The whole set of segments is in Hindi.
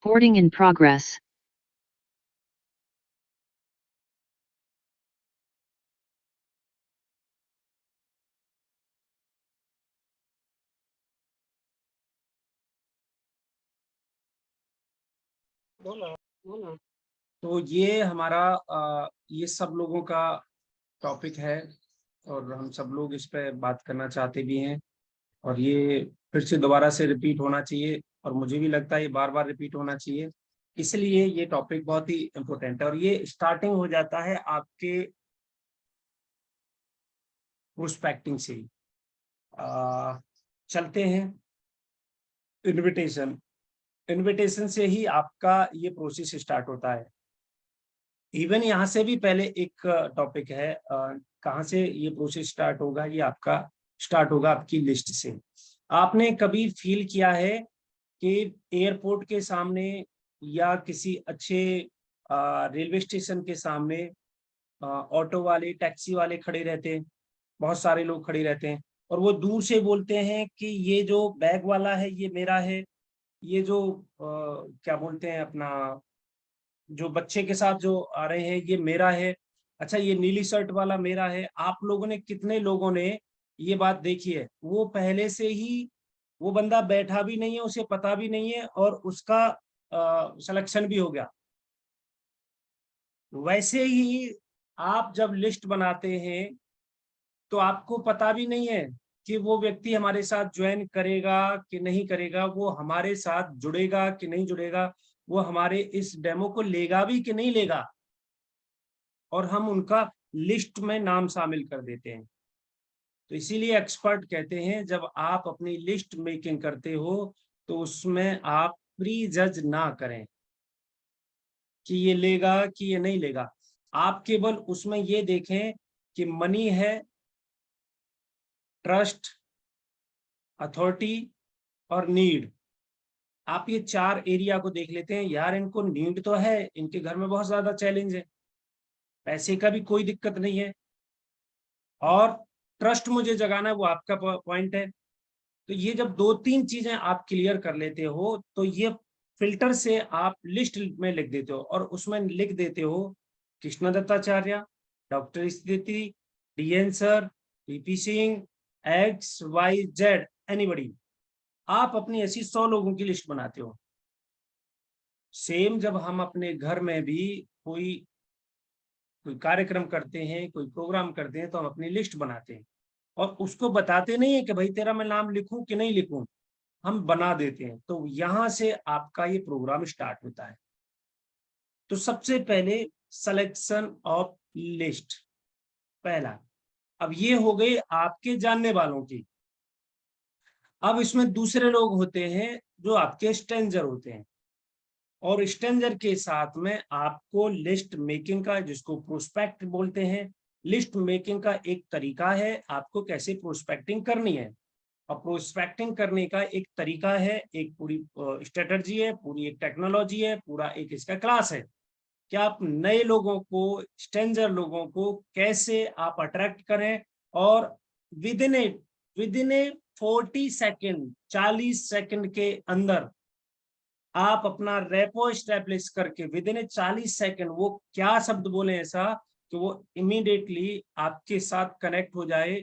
Recording in progress. तो ये हमारा ये सब लोगों का टॉपिक है और हम सब लोग इस पे बात करना चाहते भी हैं और ये फिर से दोबारा से रिपीट होना चाहिए और मुझे भी लगता है ये बार बार रिपीट होना चाहिए। इसलिए ये टॉपिक बहुत ही इम्पोर्टेंट है और ये स्टार्टिंग हो जाता है आपके प्रोस्पेक्टिंग से ही। चलते हैं इनविटेशन। इनविटेशन से ही आपका ये प्रोसेस स्टार्ट होता है। इवन यहाँ से भी पहले एक टॉपिक है, कहाँ से ये प्रोसेस स्टार्ट होगा, ये आपका स्टार्ट होगा आपकी लिस्ट से। आपने कभी फील किया है कि एयरपोर्ट के सामने या किसी अच्छे रेलवे स्टेशन के सामने ऑटो वाले टैक्सी वाले खड़े रहते हैं, बहुत सारे लोग खड़े रहते हैं और वो दूर से बोलते हैं कि ये जो बैग वाला है ये मेरा है, ये जो क्या बोलते हैं अपना जो बच्चे के साथ जो आ रहे हैं ये मेरा है, अच्छा ये नीली शर्ट वाला मेरा है। आप लोगों ने कितने लोगों ने ये बात देखी है? वो पहले से ही वो बंदा बैठा भी नहीं है, उसे पता भी नहीं है और उसका सिलेक्शन भी हो गया। वैसे ही आप जब लिस्ट बनाते हैं तो आपको पता भी नहीं है कि वो व्यक्ति हमारे साथ ज्वाइन करेगा कि नहीं करेगा, वो हमारे साथ जुड़ेगा कि नहीं जुड़ेगा, वो हमारे इस डेमो को लेगा भी कि नहीं लेगा, और हम उनका लिस्ट में नाम शामिल कर देते हैं। तो इसीलिए एक्सपर्ट कहते हैं जब आप अपनी लिस्ट मेकिंग करते हो तो उसमें आप प्री जज ना करें कि ये लेगा कि ये नहीं लेगा। आप केवल उसमें ये देखें कि मनी है, ट्रस्ट, अथॉरिटी और नीड। आप ये 4 एरिया को देख लेते हैं। यार इनको नीड तो है, इनके घर में बहुत ज्यादा चैलेंज है, पैसे का भी कोई दिक्कत नहीं है, और ट्रस्ट मुझे जगाना है वो आपका पॉइंट है। तो ये जब 2-3 चीजें आप क्लियर कर लेते हो तो ये फिल्टर से आप लिस्ट में लिख देते हो और उसमें लिख देते हो कृष्ण दत्ताचार्य, डॉक्टर स्थिति, DN sir, PP Singh, XYZ, anybody. आप अपनी ऐसी 100 लोगों की लिस्ट बनाते हो। सेम जब हम अपने घर में भी कोई कोई कार्यक्रम करते हैं, कोई प्रोग्राम करते हैं तो हम अपनी लिस्ट बनाते हैं और उसको बताते नहीं है कि भाई तेरा मैं नाम लिखूं कि नहीं लिखूं, हम बना देते हैं। तो यहां से आपका ये प्रोग्राम स्टार्ट होता है। तो सबसे पहले सिलेक्शन ऑफ लिस्ट, पहला। अब ये हो गई आपके जानने वालों की। अब इसमें दूसरे लोग होते हैं जो आपके स्ट्रेंजर होते हैं, और स्ट्रेंजर के साथ में आपको लिस्ट मेकिंग का, जिसको प्रोस्पेक्ट बोलते हैं, लिस्ट मेकिंग का एक तरीका है आपको कैसे प्रोस्पेक्टिंग करनी है। और प्रोस्पेक्टिंग करने का एक तरीका है, एक पूरी स्ट्रेटजी है, पूरी एक टेक्नोलॉजी है, पूरा एक इसका क्लास है कि आप नए लोगों को, स्ट्रेंजर लोगों को कैसे आप अट्रैक्ट करें और with in A 40 second, 40 second के अंदर आप अपना रेपो स्टैब्लिश करके विद इन ए 40 सेकेंड वो क्या शब्द बोले ऐसा कि वो इमीडिएटली आपके साथ कनेक्ट हो जाए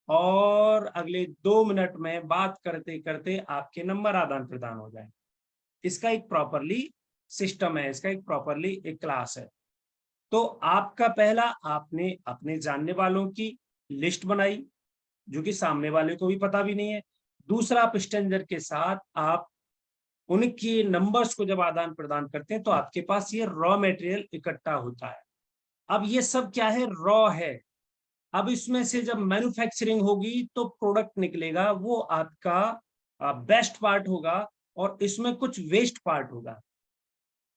और अगले 2 मिनट में बात करते करते आपके नंबर आदान प्रदान हो जाए। इसका एक प्रॉपरली सिस्टम है, इसका एक प्रॉपरली एक क्लास है। तो आपका पहला, आपने अपने जानने वालों की लिस्ट बनाई जो कि सामने वाले को भी पता भी नहीं है। दूसरा, आप स्ट्रेंजर के साथ आप उनके नंबर्स को जब आदान प्रदान करते हैं तो आपके पास ये रॉ मटेरियल इकट्ठा होता है। अब ये सब क्या है? रॉ है। अब इसमें से जब मैन्युफैक्चरिंग होगी तो प्रोडक्ट निकलेगा, वो आपका बेस्ट पार्ट होगा और इसमें कुछ वेस्ट पार्ट होगा।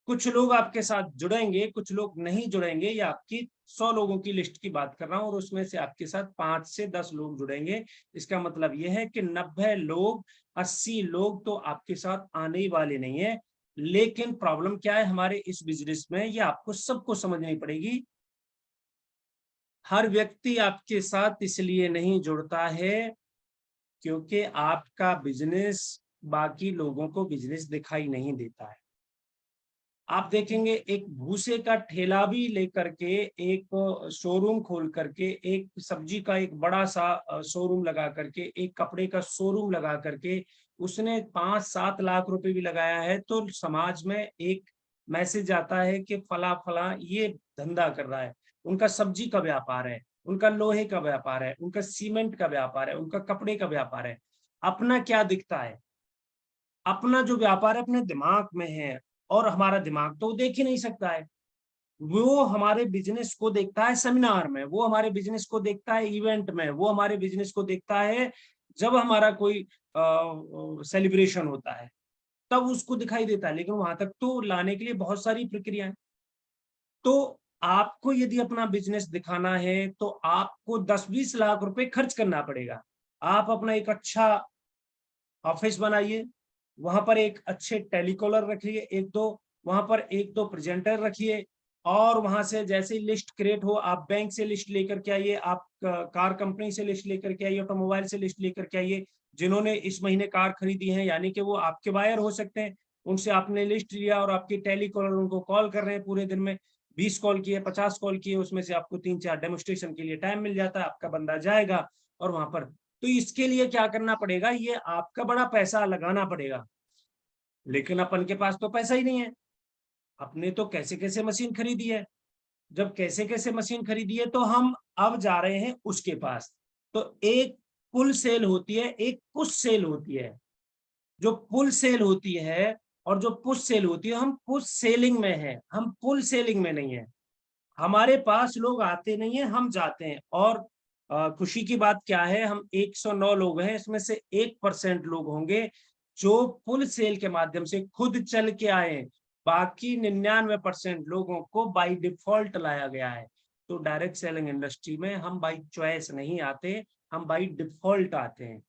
कुछ लोग आपके साथ जुड़ेंगे, कुछ लोग नहीं जुड़ेंगे। या आपकी 100 लोगों की लिस्ट की बात कर रहा हूं और उसमें से आपके साथ 5 से 10 लोग जुड़ेंगे। इसका मतलब यह है कि 90 लोग, 80 लोग तो आपके साथ आने ही वाले नहीं है। लेकिन प्रॉब्लम क्या है हमारे इस बिजनेस में, ये आपको सबको समझनी पड़ेगी। हर व्यक्ति आपके साथ इसलिए नहीं जुड़ता है क्योंकि आपका बिजनेस बाकी लोगों को बिजनेस दिखाई नहीं देता है। आप देखेंगे एक भूसे का ठेला भी लेकर के, एक शोरूम खोल करके, एक सब्जी का एक बड़ा सा शोरूम लगा करके, एक कपड़े का शोरूम लगा करके उसने 5-7 लाख रुपए भी लगाया है, तो समाज में एक मैसेज आता है कि फला फला ये धंधा कर रहा है। उनका सब्जी का व्यापार है, उनका लोहे का व्यापार है, उनका सीमेंट का व्यापार है, उनका कपड़े का व्यापार है। अपना क्या दिखता है? अपना जो व्यापार है अपने दिमाग में है, और हमारा दिमाग तो देख ही नहीं सकता है। वो हमारे बिजनेस को देखता है सेमिनार में, वो हमारे बिजनेस को देखता है इवेंट में, वो हमारे बिजनेस को देखता है जब हमारा कोई सेलिब्रेशन होता है, तब उसको दिखाई देता है। लेकिन वहां तक तो लाने के लिए बहुत सारी प्रक्रियाएं। तो आपको यदि अपना बिजनेस दिखाना है तो आपको 10-20 लाख रुपए खर्च करना पड़ेगा। आप अपना एक अच्छा ऑफिस बनाइए, वहां पर एक अच्छे टेलीकॉलर रखिए, एक दो वहां पर एक दो प्रेजेंटर रखिए, और वहां से जैसे ही लिस्ट क्रिएट हो, आप बैंक से लिस्ट लेकर के आइए, आप कार कंपनी से लिस्ट लेकर के आइए, ऑटोमोबाइल से लिस्ट लेकर के आइए, जिन्होंने इस महीने कार खरीदी है, यानी कि वो आपके बायर हो सकते हैं। उनसे आपने लिस्ट लिया और आपके टेलीकॉलर उनको कॉल कर रहे हैं पूरे दिन में, 20 कॉल किए, 50 कॉल किए, उसमें से आपको 3-4 डेमोस्ट्रेशन के लिए टाइम मिल जाता है, आपका बंदा जाएगा और वहां पर। तो इसके लिए क्या करना पड़ेगा? ये आपका बड़ा पैसा लगाना पड़ेगा, लेकिन अपन के पास तो पैसा ही नहीं है। अपने तो कैसे कैसे मशीन खरीदी है। जब कैसे कैसे मशीन खरीदी है तो हम अब जा रहे हैं उसके पास। तो एक पुल सेल होती है, एक पुश सेल होती है। जो पुल सेल होती है और जो पुश सेल होती है, हम पुश सेलिंग में है, हम पुल सेलिंग में नहीं है। हमारे पास लोग आते नहीं है, हम जाते हैं। और खुशी की बात क्या है, हम 109 लोग हैं, इसमें से 1% लोग होंगे जो पुल सेल के माध्यम से खुद चल के आए। बाकी 99% लोगों को बाय डिफॉल्ट लाया गया है। तो डायरेक्ट सेलिंग इंडस्ट्री में हम बाय चॉइस नहीं आते, हम बाय डिफॉल्ट आते हैं।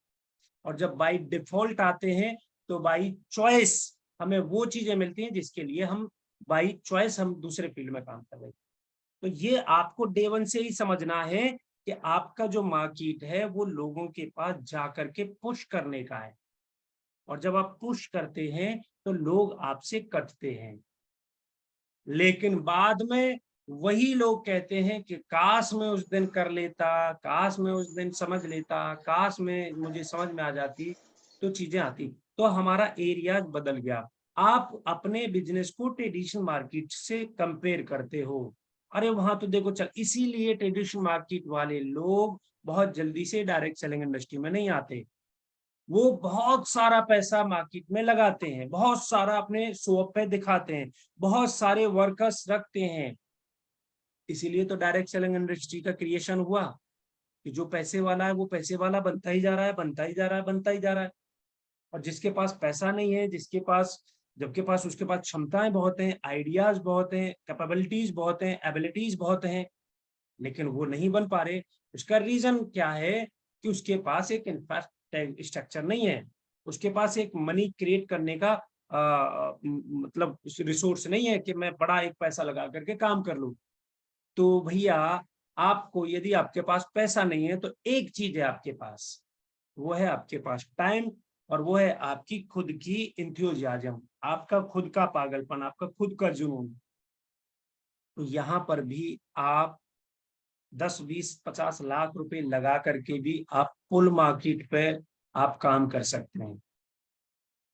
और जब बाय डिफॉल्ट आते हैं तो बाय चॉइस हमें वो चीजें मिलती हैं जिसके लिए हम बाय चॉइस हम दूसरे फील्ड में काम कर रहे हैं। तो ये आपको डे वन से ही समझना है कि आपका जो मार्केट है वो लोगों के पास जाकर के पुश करने का है। और जब आप पुश करते हैं तो लोग आपसे कटते हैं, लेकिन बाद में वही लोग कहते हैं कि काश मैं उस दिन कर लेता, काश मैं उस दिन समझ लेता, काश मैं मुझे समझ में आ जाती तो चीजें आती। तो हमारा एरिया बदल गया। आप अपने बिजनेस को ट्रेडिशनल मार्केट से कंपेयर करते हो, अरे वहां तो देखो चल, इसीलिए ट्रेडिशनल मार्केट वाले लोग बहुत जल्दी से डायरेक्ट सेलिंग इंडस्ट्री में नहीं आते। वो बहुत सारा पैसा मार्केट में लगाते हैं, बहुत सारा अपने शॉप पे दिखाते हैं, बहुत सारे वर्कर्स रखते हैं। इसीलिए तो डायरेक्ट सेलिंग इंडस्ट्री का क्रिएशन हुआ कि जो पैसे वाला है वो पैसे वाला बनता ही जा रहा है, बनता ही जा रहा है, बनता ही जा रहा है। और जिसके पास पैसा नहीं है, जिसके पास, जबकि पास उसके पास क्षमताएं बहुत हैं, आइडियाज बहुत हैं, कैपेबिलिटीज बहुत हैं, एबिलिटीज बहुत हैं, लेकिन वो नहीं बन पा रहे। उसका रीजन क्या है? कि उसके पास एक इंफ्रास्ट्रक्चर नहीं है, उसके पास एक मनी क्रिएट करने का मतलब रिसोर्स नहीं है कि मैं बड़ा एक पैसा लगा करके काम कर लूं। तो भैया, आपको यदि आपके पास पैसा नहीं है तो एक चीज है आपके पास, वो है आपके पास टाइम, और वो है आपकी खुद की इंथ्यूजियाज्म, आपका खुद का पागलपन, आपका खुद का जुनून। तो यहाँ पर भी आप 10-20-50 लाख रुपए लगा करके भी आप फुल मार्केट पे आप काम कर सकते हैं।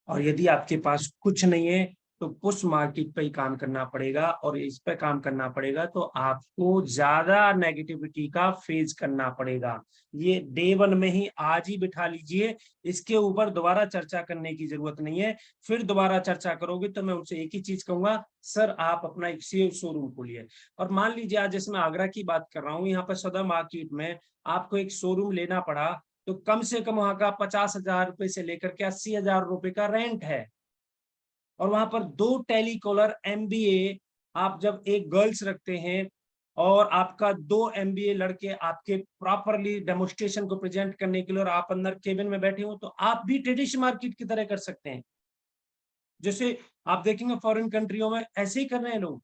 और यदि आपके पास कुछ नहीं है तो पुश मार्केट पे ही काम करना पड़ेगा, और इस पे काम करना पड़ेगा तो आपको ज्यादा नेगेटिविटी का फेस करना पड़ेगा। ये डे वन में ही आज ही बिठा लीजिए, इसके ऊपर दोबारा चर्चा करने की जरूरत नहीं है। फिर दोबारा चर्चा करोगे तो मैं उनसे एक ही चीज कहूंगा, सर आप अपना एक शोरूम खोलिए। और मान लीजिए आज जैसे मैं आगरा की बात कर रहा हूँ, यहाँ पर सदर मार्केट में आपको एक शोरूम लेना पड़ा तो कम से कम वहां का 50,000 रुपए से लेकर के 80,000 रुपए का रेंट है। और वहां पर 2 टेलीकॉलर MBA, आप जब एक गर्ल्स रखते हैं और आपका 2 MBA लड़के आपके प्रॉपरली डेमोस्ट्रेशन को प्रेजेंट करने के लिए, और आप अंदर केबिन में बैठे हो, तो आप भी ट्रेडिशनल मार्केट की तरह कर सकते हैं। जैसे आप देखेंगे फॉरेन कंट्रियों में ऐसे ही कर रहे हैं लोग,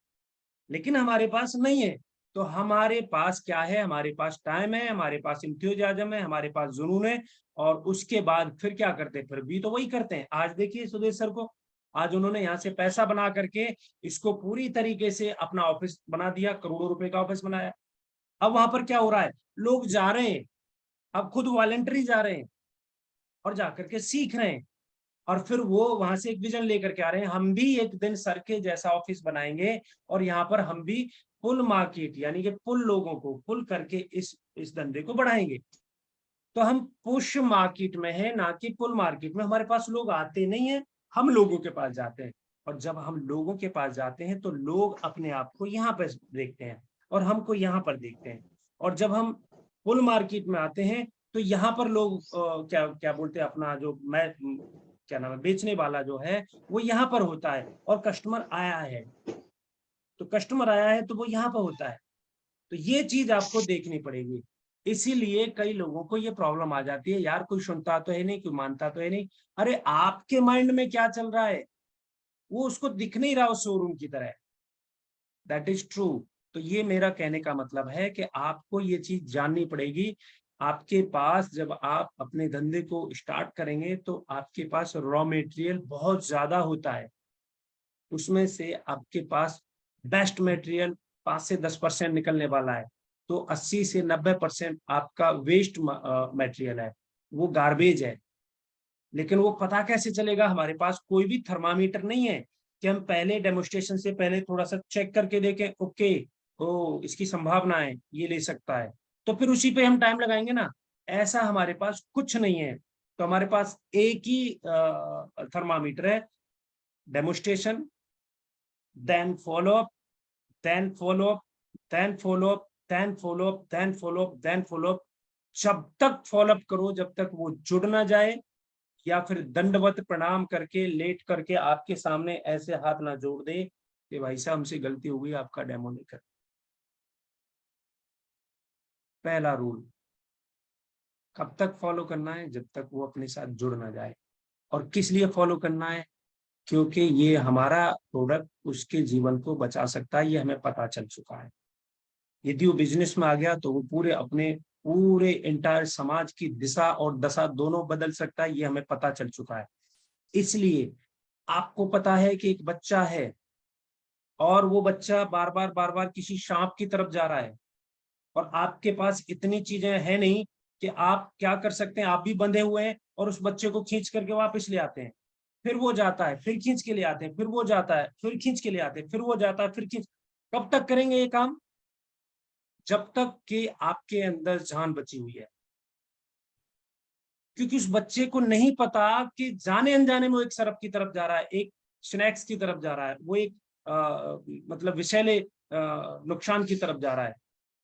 लेकिन हमारे पास नहीं है। तो हमारे पास क्या है? हमारे पास टाइम है, हमारे पास इंथुजियाज्म है, हमारे पास जुनून है। और उसके बाद फिर क्या करते हैं? फिर भी तो वही करते हैं। आज देखिए सुदेश सर को, आज उन्होंने यहाँ से पैसा बना करके इसको पूरी तरीके से अपना ऑफिस बना दिया, करोड़ों रुपए का ऑफिस बनाया। अब वहां पर क्या हो रहा है, लोग जा रहे हैं, अब खुद वॉलंटरी जा रहे हैं और जाकर के सीख रहे हैं, और फिर वो वहां से एक विजन लेकर के आ रहे हैं, हम भी एक दिन सर के जैसा ऑफिस बनाएंगे और यहाँ पर हम भी पुल मार्केट यानी कि पुल लोगों को पुल करके इस धंधे को बढ़ाएंगे। तो हम पुश मार्केट में है, ना कि पुल मार्केट में। हमारे पास लोग आते नहीं है, हम लोगों के पास जाते हैं, और जब हम लोगों के पास जाते हैं तो लोग अपने आप को यहाँ पर देखते हैं और हमको यहाँ पर देखते हैं। और जब हम पुल मार्केट में आते हैं तो यहाँ पर लोग क्या क्या बोलते हैं, अपना जो मैं क्या नाम है, बेचने वाला जो है वो यहाँ पर होता है, और कस्टमर आया है, तो कस्टमर आया है तो वो यहाँ पर होता है। तो ये चीज आपको देखनी पड़ेगी। इसीलिए कई लोगों को ये प्रॉब्लम आ जाती है, यार कोई सुनता तो है नहीं, कोई मानता तो है नहीं। अरे आपके माइंड में क्या चल रहा है वो उसको दिख नहीं रहा उस शोरूम की तरह। That is true. तो ये मेरा कहने का मतलब है कि आपको ये चीज जाननी पड़ेगी। आपके पास जब आप अपने धंधे को स्टार्ट करेंगे तो आपके पास रॉ मटेरियल बहुत ज्यादा होता है, उसमें से आपके पास बेस्ट मटेरियल 5 से 10% निकलने वाला है, तो 80 से 90% आपका वेस्ट मटेरियल है, वो गार्बेज है। लेकिन वो पता कैसे चलेगा, हमारे पास कोई भी थर्मामीटर नहीं है कि हम पहले डेमोस्ट्रेशन से पहले थोड़ा सा चेक करके देखें, ओके ओ इसकी संभावना है, ये ले सकता है, तो फिर उसी पे हम टाइम लगाएंगे ना। ऐसा हमारे पास कुछ नहीं है। तो हमारे पास एक ही थर्मामीटर है, demonstration, then follow up, then follow up, then follow up, then follow up, then follow up, then follow up। जब तक फॉलोअप करो जब तक वो जुड़ ना जाए, या फिर दंडवत प्रणाम करके लेट करके आपके सामने ऐसे हाथ ना जोड़ दे कि भाई साहब हमसे गलती हो गई, आपका डेमो नहीं कर। पहला रूल, कब तक फॉलो करना है, जब तक वो अपने साथ जुड़ ना जाए। और किस लिए फॉलो करना है, क्योंकि ये हमारा प्रोडक्ट उसके जीवन को बचा सकता है, ये हमें पता चल चुका है। यदि वो बिजनेस में आ गया तो वो पूरे इंटायर समाज की दिशा और दशा दोनों बदल सकता है, ये हमें पता चल चुका है। इसलिए आपको पता है कि एक बच्चा है और वो बच्चा बार बार किसी सांप की तरफ जा रहा है, और आपके पास इतनी चीजें हैं नहीं कि आप क्या कर सकते हैं, आप भी बंधे हुए हैं और उस बच्चे को खींच करके वापस ले आते हैं। फिर वो जाता है, फिर खींच के ले आते हैं, फिर वो जाता है, फिर खींच के ले आते हैं, फिर वो जाता है, फिर खींच। कब तक करेंगे ये काम, जब तक कि आपके अंदर जान बची हुई है। क्योंकि उस बच्चे को नहीं पता कि जाने अनजाने में वो एक सरप की तरफ जा रहा है, एक स्नैक्स की तरफ जा रहा है, वो एक मतलब विषैले नुकसान की तरफ जा रहा है,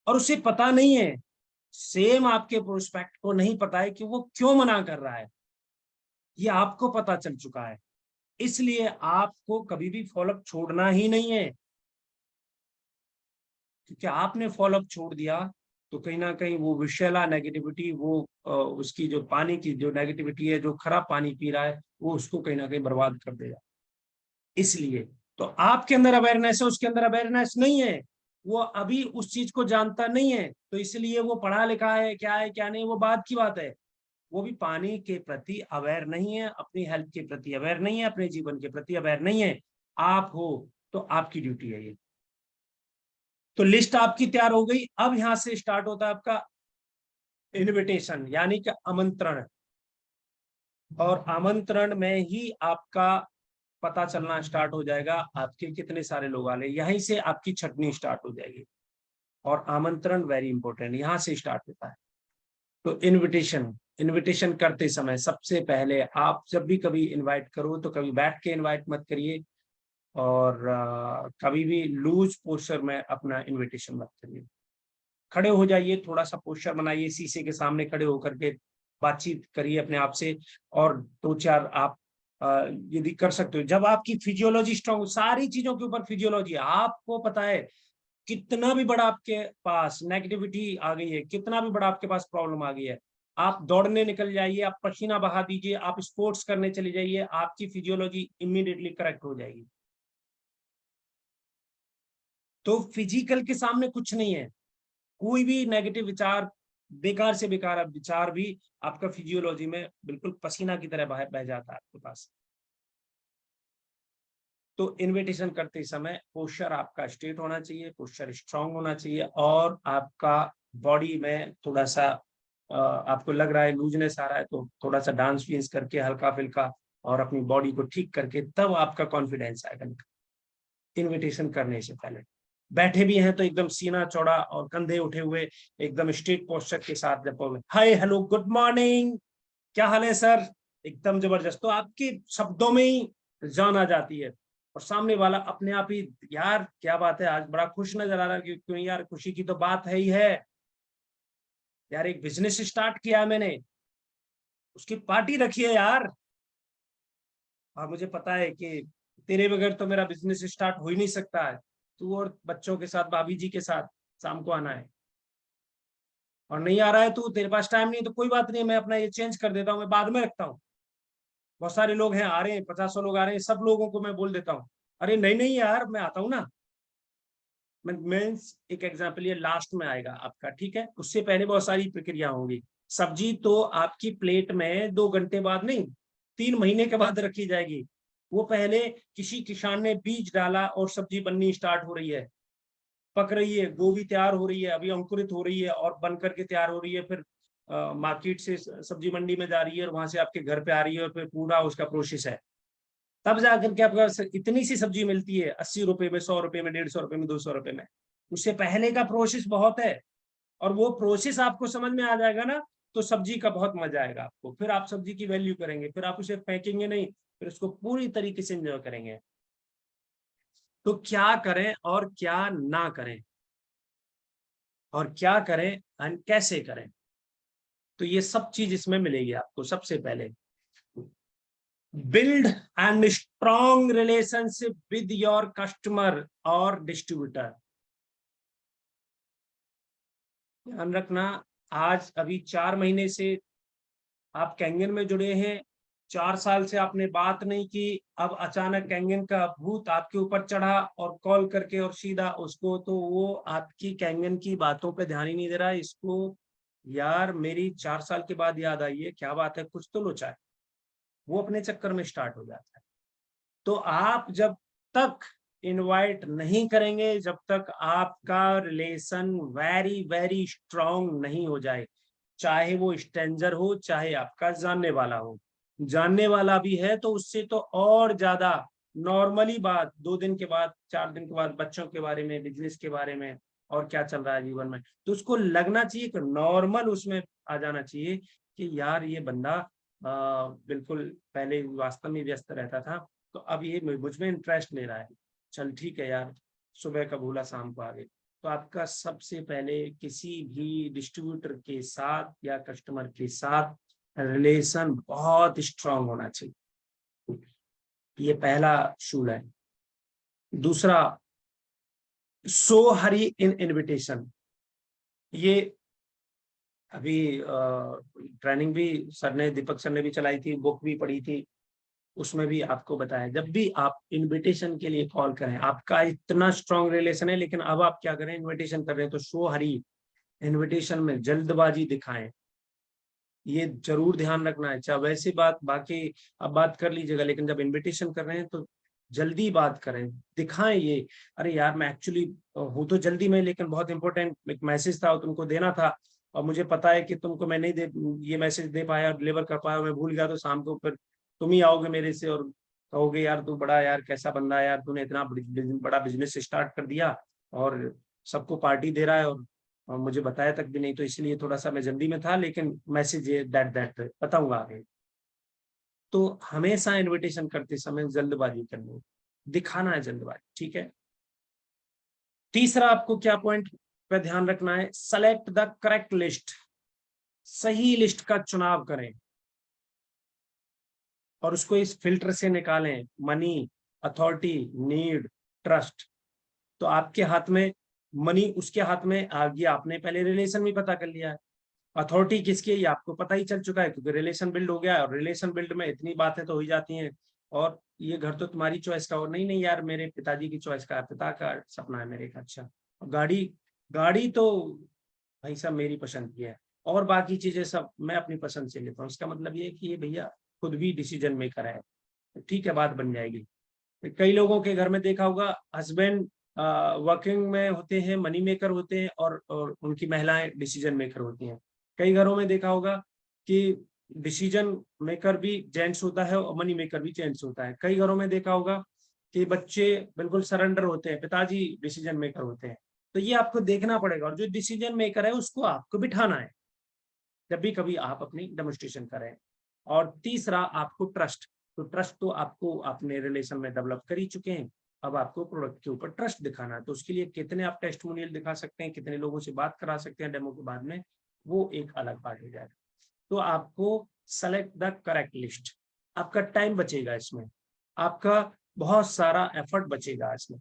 और उसे पता नहीं है। सेम आपके प्रोस्पेक्ट को नहीं पता है कि वो क्यों मना कर रहा है, ये आपको पता चल चुका है। इसलिए आपको कभी भी फॉलोअप छोड़ना ही नहीं है, क्योंकि आपने फॉलोअप छोड़ दिया तो कहीं ना कहीं वो विषैला नेगेटिविटी, वो उसकी जो पानी की जो नेगेटिविटी है, जो खराब पानी पी रहा है, वो उसको कहीं ना कहीं बर्बाद कर देगा। इसलिए तो आपके अंदर अवेयरनेस है, उसके अंदर अवेयरनेस नहीं है, वो अभी उस चीज को जानता नहीं है, तो इसलिए वो पढ़ा लिखा है क्या नहीं वो बात की बात है, वो भी पानी के प्रति अवेयर नहीं है, अपनी हेल्थ के प्रति अवेयर नहीं है, अपने जीवन के प्रति अवेयर नहीं है। आप हो तो आपकी ड्यूटी है ये। तो लिस्ट आपकी तैयार हो गई। अब यहां से स्टार्ट होता है आपका इनविटेशन यानी कि आमंत्रण, और आमंत्रण में ही आपका पता चलना स्टार्ट हो जाएगा आपके कितने सारे लोग आ रहे, यहीं से आपकी छटनी स्टार्ट हो जाएगी। और आमंत्रण वेरी इंपॉर्टेंट, यहां से स्टार्ट होता है। तो इनविटेशन, इनविटेशन करते समय सबसे पहले आप जब भी कभी इनवाइट करो तो कभी बैठ के इनवाइट मत करिए, और कभी भी लूज पोस्चर में अपना इनविटेशन मत करिए। खड़े हो जाइए, थोड़ा सा पोस्चर बनाइए, शीशे के सामने खड़े होकर के बातचीत करिए अपने आप से। और दो चार आप यदि कर सकते हो, जब आपकी फिजियोलॉजी स्ट्रांग, सारी चीजों के ऊपर फिजियोलॉजी, आपको पता है कितना भी बड़ा आपके पास नेगेटिविटी आ गई है, कितना भी बड़ा आपके पास प्रॉब्लम आ गई है, आप दौड़ने निकल जाइए, आप पसीना बहा दीजिए, आप स्पोर्ट्स करने चले जाइए, आपकी फिजियोलॉजी इमीडिएटली करेक्ट हो जाएगी। तो फिजिकल के सामने कुछ नहीं है, कोई भी नेगेटिव विचार, बेकार से बेकार विचार भी आपका फिजियोलॉजी में बिल्कुल पसीना की तरह बह जाता है आपके पास। तो इनविटेशन करते समय पोस्चर आपका स्ट्रेट होना चाहिए, पोस्चर स्ट्रांग होना चाहिए, और आपका बॉडी में थोड़ा सा आपको लग रहा है लूजनेस आ रहा है तो थोड़ा सा डांस वींस करके हल्का फुल्का और अपनी बॉडी को ठीक करके तब आपका कॉन्फिडेंस आएगा इनविटेशन करने से पहले। बैठे भी हैं तो एकदम सीना चौड़ा और कंधे उठे हुए एकदम स्ट्रेट पोस्चर के साथ जब बोले हाय हेलो गुड मॉर्निंग, क्या हाल है सर, एकदम जबरदस्त, तो आपके शब्दों में ही जान आ जाती है और सामने वाला अपने आप ही यार क्या बात है, आज बड़ा खुश नजर आ रहा है, क्यों यार, खुशी की तो बात है ही है यार, एक बिजनेस स्टार्ट किया मैंने, उसकी पार्टी रखी है यार, और मुझे पता है कि तेरे बगैर तो मेरा बिजनेस स्टार्ट हो ही नहीं सकता है, तू और बच्चों के साथ भाभी जी के साथ शाम को आना है, और नहीं आ रहा है तू, तेरे पास टाइम नहीं तो कोई बात नहीं, मैं अपना ये चेंज कर देता हूँ, मैं बाद में रखता हूँ, बहुत सारे लोग हैं आ रहे हैं, 50 लोग आ रहे हैं, सब लोगों को मैं बोल देता हूँ, अरे नहीं नहीं यार मैं आता हूँ ना। मैं एक एग्जाम्पल ये लास्ट में आएगा आपका, ठीक है, उससे पहले बहुत सारी प्रक्रिया होंगी। सब्जी तो आपकी प्लेट में 2 घंटे बाद नहीं, 3 महीने के बाद रखी जाएगी, वो पहले किसी किसान ने बीज डाला और सब्जी बननी स्टार्ट हो रही है, पक रही है, गोभी तैयार हो रही है, अभी अंकुरित हो रही है और बन करके तैयार हो रही है, फिर मार्केट से सब्जी मंडी में जा रही है और वहां से आपके घर पे आ रही है और फिर पूरा उसका प्रोसेस है, तब जाकर के आपका इतनी सी सब्जी मिलती है 80 रुपए में, 100 रुपए में, 150 रुपए में, 200 रुपए में, उससे पहले का प्रोसेस बहुत है, और वो प्रोसेस आपको समझ में आ जाएगा ना तो सब्जी का बहुत मजा आएगा आपको, फिर आप सब्जी की वैल्यू करेंगे, फिर आप उसे फेंकेंगे नहीं, फिर उसको पूरी तरीके से एंजॉय करेंगे। तो क्या करें और क्या ना करें, और क्या करें एंड कैसे करें, तो ये सब चीज इसमें मिलेगी आपको। सबसे पहले build and strong relationship with your customer और डिस्ट्रीब्यूटर। ध्यान रखना, आज अभी 4 महीने से आप कैंगन में जुड़े हैं, 4 साल से आपने बात नहीं की, अब अचानक कैंगन का भूत आपके ऊपर चढ़ा और कॉल करके और सीधा उसको, तो वो आपकी कैंगन की बातों पे ध्यान ही नहीं दे रहा है, इसको यार मेरी 4 साल के बाद याद आई है, क्या बात है, कुछ तो लोचा है, वो अपने चक्कर में स्टार्ट हो जाता है। तो आप जब तक इनवाइट नहीं करेंगे, जब तक आपका रिलेशन वेरी वेरी स्ट्रांग नहीं हो जाए, चाहे वो स्ट्रेंजर हो चाहे आपका जानने वाला हो, जानने वाला भी है तो उससे तो और ज्यादा नॉर्मली बात, 2 दिन के बाद 4 दिन के बाद बच्चों के बारे में, बिजनेस के बारे में और क्या चल रहा है जीवन में, तो उसको लगना चाहिए कि नॉर्मल उसमें आ जाना चाहिए कि यार ये बंदा बिल्कुल पहले वास्तव में व्यस्त रहता था, तो अब ये मुझ में इंटरेस्ट ले रहा है, चल ठीक है यार, सुबह का भूला शाम को आ गए। तो आपका सबसे पहले किसी भी डिस्ट्रीब्यूटर के साथ या कस्टमर के साथ रिलेशन बहुत स्ट्रांग होना चाहिए, ये पहला शूल है। दूसरा, सो हरी इन इनविटेशन, ये अभी ट्रेनिंग भी सर ने, दीपक सर ने भी चलाई थी, बुक भी पढ़ी थी, उसमें भी आपको बताया जब भी आप इनविटेशन के लिए कॉल करें, आपका इतना स्ट्रांग रिलेशन है लेकिन अब आप क्या करें, इनविटेशन कर रहे हैं तो शो हरी, इनविटेशन में जल्दबाजी दिखाएं, ये जरूर ध्यान रखना है। चाहे वैसी बात बाकी अब बात कर लीजिएगा, लेकिन जब इनविटेशन कर रहे हैं तो जल्दी बात करें, दिखाएं ये, अरे यार मैं एक्चुअली हूँ तो जल्दी में, लेकिन बहुत इंपॉर्टेंट एक मैसेज था और तुमको देना था, और मुझे पता है कि तुमको मैं नहीं दे ये मैसेज दे पाया, डिलीवर कर पाया, मैं भूल गया, तो शाम को फिर तुम ही आओगे मेरे से और कहोगे यार तू बड़ा यार कैसा बंदा है यार, तूने इतना बड़ा बिजनेस स्टार्ट कर दिया और सबको पार्टी दे रहा है, और मुझे बताया तक भी नहीं, तो इसलिए थोड़ा सा मैं जल्दी में था, लेकिन मैसेज ये दैट बताऊंगा आगे। तो हमेशा इनविटेशन करते समय जल्दबाजी करनी है, दिखाना है जल्दबाजी, ठीक है। तीसरा आपको क्या पॉइंट पे ध्यान रखना है, सेलेक्ट द करेक्ट लिस्ट, सही लिस्ट का चुनाव करें और उसको इस फिल्टर से निकालें, मनी, अथॉरिटी, नीड, ट्रस्ट। तो आपके हाथ में मनी, उसके हाथ में आ गया, आपने पहले रिलेशन भी पता कर लिया है, अथॉरिटी किसकी है ये आपको पता ही चल चुका है क्योंकि रिलेशन बिल्ड हो गया है, और रिलेशन बिल्ड में इतनी बातें तो हो ही जाती हैं, और ये घर तो तुम्हारी चॉइस का, और नहीं नहीं यार मेरे पिताजी की चॉइस का है, पिता का सपना है मेरे का, अच्छा, और गाड़ी, गाड़ी तो भाई साहब मेरी पसंद की है, और बाकी चीजें सब मैं अपनी पसंद से लेता हूँ, इसका मतलब ये है कि ये भैया खुद भी डिसीजन मेकर है, ठीक है बात बन जाएगी। कई लोगों के घर में देखा होगा, हस्बैंड वर्किंग में होते हैं, मनी मेकर होते हैं, और उनकी महिलाएं डिसीजन मेकर होती हैं। कई घरों में देखा होगा कि डिसीजन मेकर भी जेंट्स होता है और मनी मेकर भी जेंट्स होता है। कई घरों में देखा होगा कि बच्चे बिल्कुल सरेंडर होते हैं, पिताजी डिसीजन मेकर होते हैं। तो ये आपको देखना पड़ेगा, और जो डिसीजन मेकर है उसको आपको बिठाना है जब भी कभी आप अपनी डेमोन्स्ट्रेशन करें। और तीसरा, आपको ट्रस्ट। तो ट्रस्ट तो आपको अपने रिलेशन में डेवलप कर ही चुके हैं, अब आपको प्रोडक्ट के ऊपर ट्रस्ट दिखाना है। तो उसके लिए कितने आप टेस्टिमोनियल दिखा सकते हैं, कितने लोगों से बात करा सकते हैं डेमो के बाद में, वो एक अलग पार्ट हो जाएगा। तो आपको सेलेक्ट द करेक्ट लिस्ट। आपका टाइम बचेगा इसमें, आपका बहुत सारा एफर्ट बचेगा इसमें।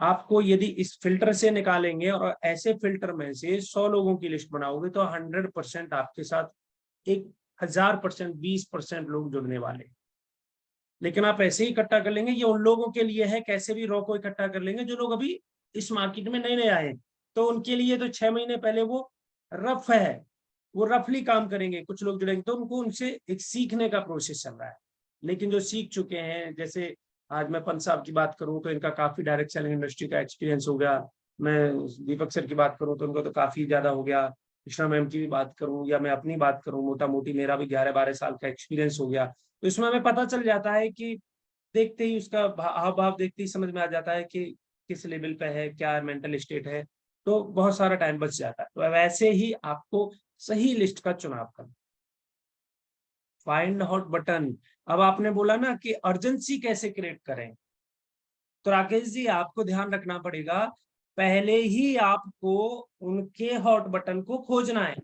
आपको यदि इस फिल्टर से निकालेंगे और ऐसे फिल्टर में से 100 लोगों की लिस्ट बनाओगे तो 100% आपके साथ 1000%, 20% लोग जुड़ने वाले। लेकिन आप ऐसे ही इकट्ठा कर लेंगे, ये उन लोगों के लिए है, कैसे भी रॉ को इकट्ठा कर लेंगे जो लोग अभी इस मार्केट में नए नए आए, तो उनके लिए तो 6 महीने पहले वो रफ है, वो रफली काम करेंगे। कुछ लोग जुड़ेंगे तो उनको उनसे एक सीखने का प्रोसेस चल रहा है। लेकिन जो सीख चुके हैं, जैसे आज मैं पंत साहब की बात करूं तो इनका काफी डायरेक्ट सेलिंग इंडस्ट्री का एक्सपीरियंस हो गया। मैं दीपक सर की बात करूं तो उनको तो काफी ज्यादा हो गया। कृष्णा मैम की भी बात करूं या मैं अपनी बात करूं, मोटा मोटी मेरा भी 11-12 साल का एक्सपीरियंस हो गया। तो इसमें हमें पता चल जाता है कि देखते ही उसका हाव भाव देखते ही समझ में आ जाता है कि किस लेवल पे है, क्या मेंटल स्टेट है। तो बहुत सारा टाइम बच जाता है। तो वैसे ही आपको सही लिस्ट का चुनाव करना। Find hot button. अब आपने बोला ना कि अर्जेंसी कैसे क्रिएट करें, तो राकेश जी आपको ध्यान रखना पड़ेगा, पहले ही आपको उनके हॉट बटन को खोजना है।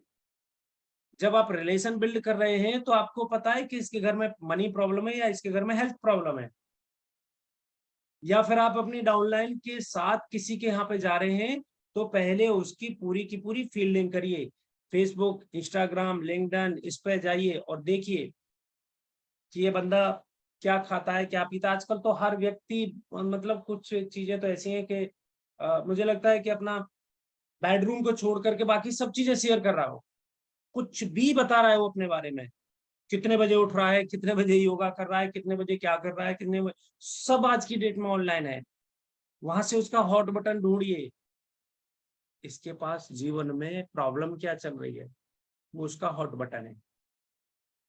जब आप रिलेशन बिल्ड कर रहे हैं तो आपको पता है कि इसके घर में मनी प्रॉब्लम है या इसके घर में हेल्थ प्रॉब्लम है, या फिर आप अपनी डाउनलाइन के साथ किसी के यहाँ पे जा रहे हैं, तो पहले उसकी पूरी की पूरी फील्डिंग करिए। फेसबुक, इंस्टाग्राम, लिंक्डइन, इस पे जाइए और देखिए कि ये बंदा क्या खाता है, क्या पीता है। आजकल तो हर व्यक्ति, मतलब कुछ चीजें तो ऐसी हैं कि मुझे लगता है कि अपना बेडरूम को छोड़ करके बाकी सब चीजें शेयर कर रहा हो, कुछ भी बता रहा है वो अपने बारे में। कितने बजे उठ रहा है, कितने बजे योगा कर रहा है, कितने बजे क्या कर रहा है, कितने बजे, सब आज की डेट में ऑनलाइन है। वहां से उसका हॉट बटन ढूंढिए, इसके पास जीवन में प्रॉब्लम क्या चल रही है, वो उसका हॉट बटन है।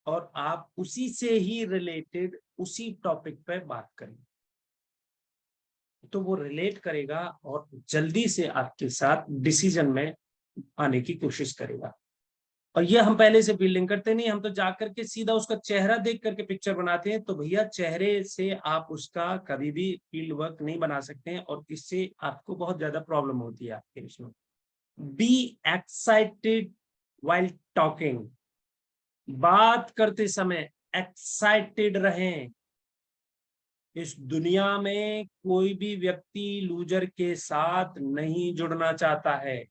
और आप उसी से ही रिलेटेड उसी टॉपिक पे बात करें, तो वो रिलेट करेगा और जल्दी से आपके साथ डिसीजन में आने की कोशिश करेगा। और ये हम पहले से फील्डिंग करते नहीं, हम तो जाकर के सीधा उसका चेहरा देख करके पिक्चर बनाते हैं। तो भैया चेहरे से आप उसका कभी भी फील्ड वर्क नहीं बना सकते हैं, और इससे आपको बहुत ज्यादा प्रॉब्लम होती है आपके इसमें। Be excited while talking. बात करते समय एक्साइटेड रहें। इस दुनिया में कोई भी व्यक्ति लूजर के साथ नहीं जुड़ना चाहता है।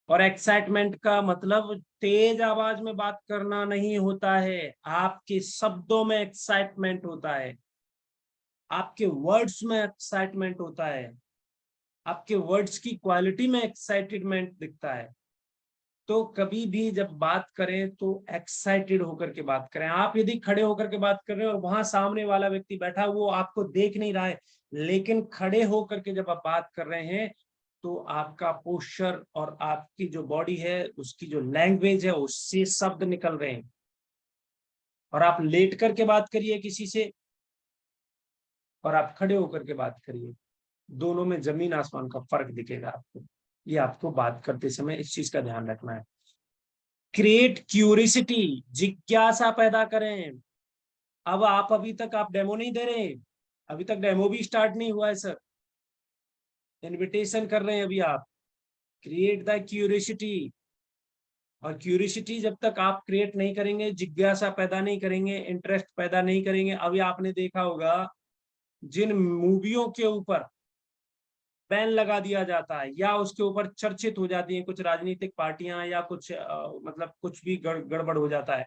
और एक्साइटमेंट का मतलब तेज आवाज में बात करना नहीं होता है, आपके शब्दों में एक्साइटमेंट होता है, आपके वर्ड्स में एक्साइटमेंट होता है, आपके वर्ड्स की क्वालिटी में एक्साइटमेंट दिखता है। तो कभी भी जब बात करें तो एक्साइटेड होकर के बात करें। आप यदि खड़े होकर के बात कर रहे हैं और वहां सामने वाला व्यक्ति बैठा, वो आपको देख नहीं रहा है, लेकिन खड़े होकर के जब आप बात कर रहे हैं तो आपका पोस्चर और आपकी जो बॉडी है उसकी जो लैंग्वेज है उससे शब्द निकल रहे हैं। और आप लेट करके बात करिए किसी से और आप खड़े होकर के बात करिए, दोनों में जमीन आसमान का फर्क दिखेगा आपको। ये आपको बात करते समय इस चीज का ध्यान रखना है। क्रिएट क्यूरिसिटी, जिज्ञासा पैदा करें। अब आप अभी तक आप डेमो नहीं दे रहे, अभी तक डेमो भी स्टार्ट नहीं हुआ है सर, इनविटेशन कर रहे हैं अभी आप। Create the curiosity. और क्यूरियोसिटी जब तक आप क्रिएट नहीं करेंगे, जिज्ञासा पैदा नहीं करेंगे, इंटरेस्ट पैदा नहीं करेंगे। अभी आपने देखा होगा जिन मूवियों के ऊपर बैन लगा दिया जाता है या उसके ऊपर चर्चित हो जाती है कुछ राजनीतिक पार्टियां या कुछ मतलब कुछ भी गड़बड़ हो जाता है,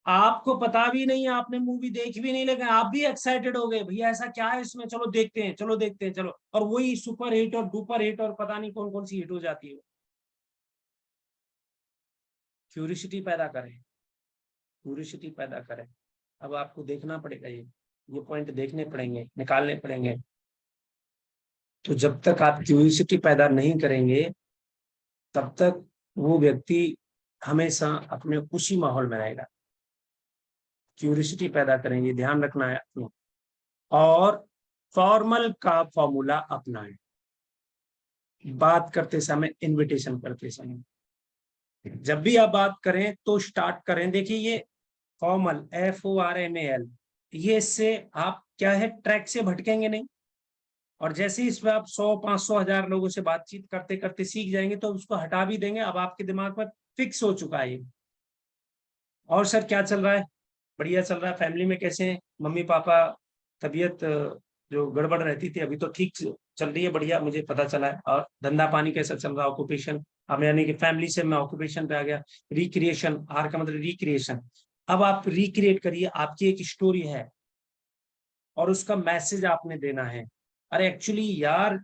आपको पता भी नहीं है, आपने मूवी देख भी नहीं, लेकिन आप भी एक्साइटेड हो गए, भैया ऐसा क्या है इसमें, चलो देखते हैं, चलो देखते हैं, चलो। और वही सुपर हिट और डुपर हिट और पता नहीं कौन कौन सी हिट हो जाती है। क्यूरियोसिटी पैदा करें, क्यूरियोसिटी पैदा करें। अब आपको देखना पड़ेगा ये ये पॉइंट देखने पड़ेंगे, निकालने पड़ेंगे। तो जब तक आप क्यूरियोसिटी पैदा नहीं करेंगे तब तक वो व्यक्ति हमेशा अपने उसी माहौल में रहेगा। क्यूरियोसिटी पैदा करेंगे, ध्यान रखना है अपने। और फॉर्मल का फॉर्मूला अपनाएं, बात करते समय, इनविटेशन करते समय। जब भी आप बात करें तो स्टार्ट करें, देखिए ये फॉर्मल FORMAL, ये इससे आप क्या है, ट्रैक से भटकेंगे नहीं। और जैसे ही इसमें आप 100, 500, 1000 लोगों से बातचीत करते करते सीख जाएंगे तो उसको हटा भी देंगे। अब आपके दिमाग में फिक्स हो चुका है। और सर क्या चल रहा है? बढ़िया चल रहा है। फैमिली में कैसे हैं मम्मी पापा? तबीयत जो गड़बड़ रहती थी अभी तो ठीक चल रही है, बढ़िया, मुझे पता चला है। और धंधा पानी कैसा चल रहा है? ऑक्यूपेशन। अब यानी कि फैमिली से मैं ऑक्यूपेशन पे आ गया। रिक्रिएशन, आर का मतलब रिक्रिएशन। अब आप रिक्रिएट करिए, आपकी एक स्टोरी है और उसका मैसेज आपने देना है। अरे एक्चुअली यार,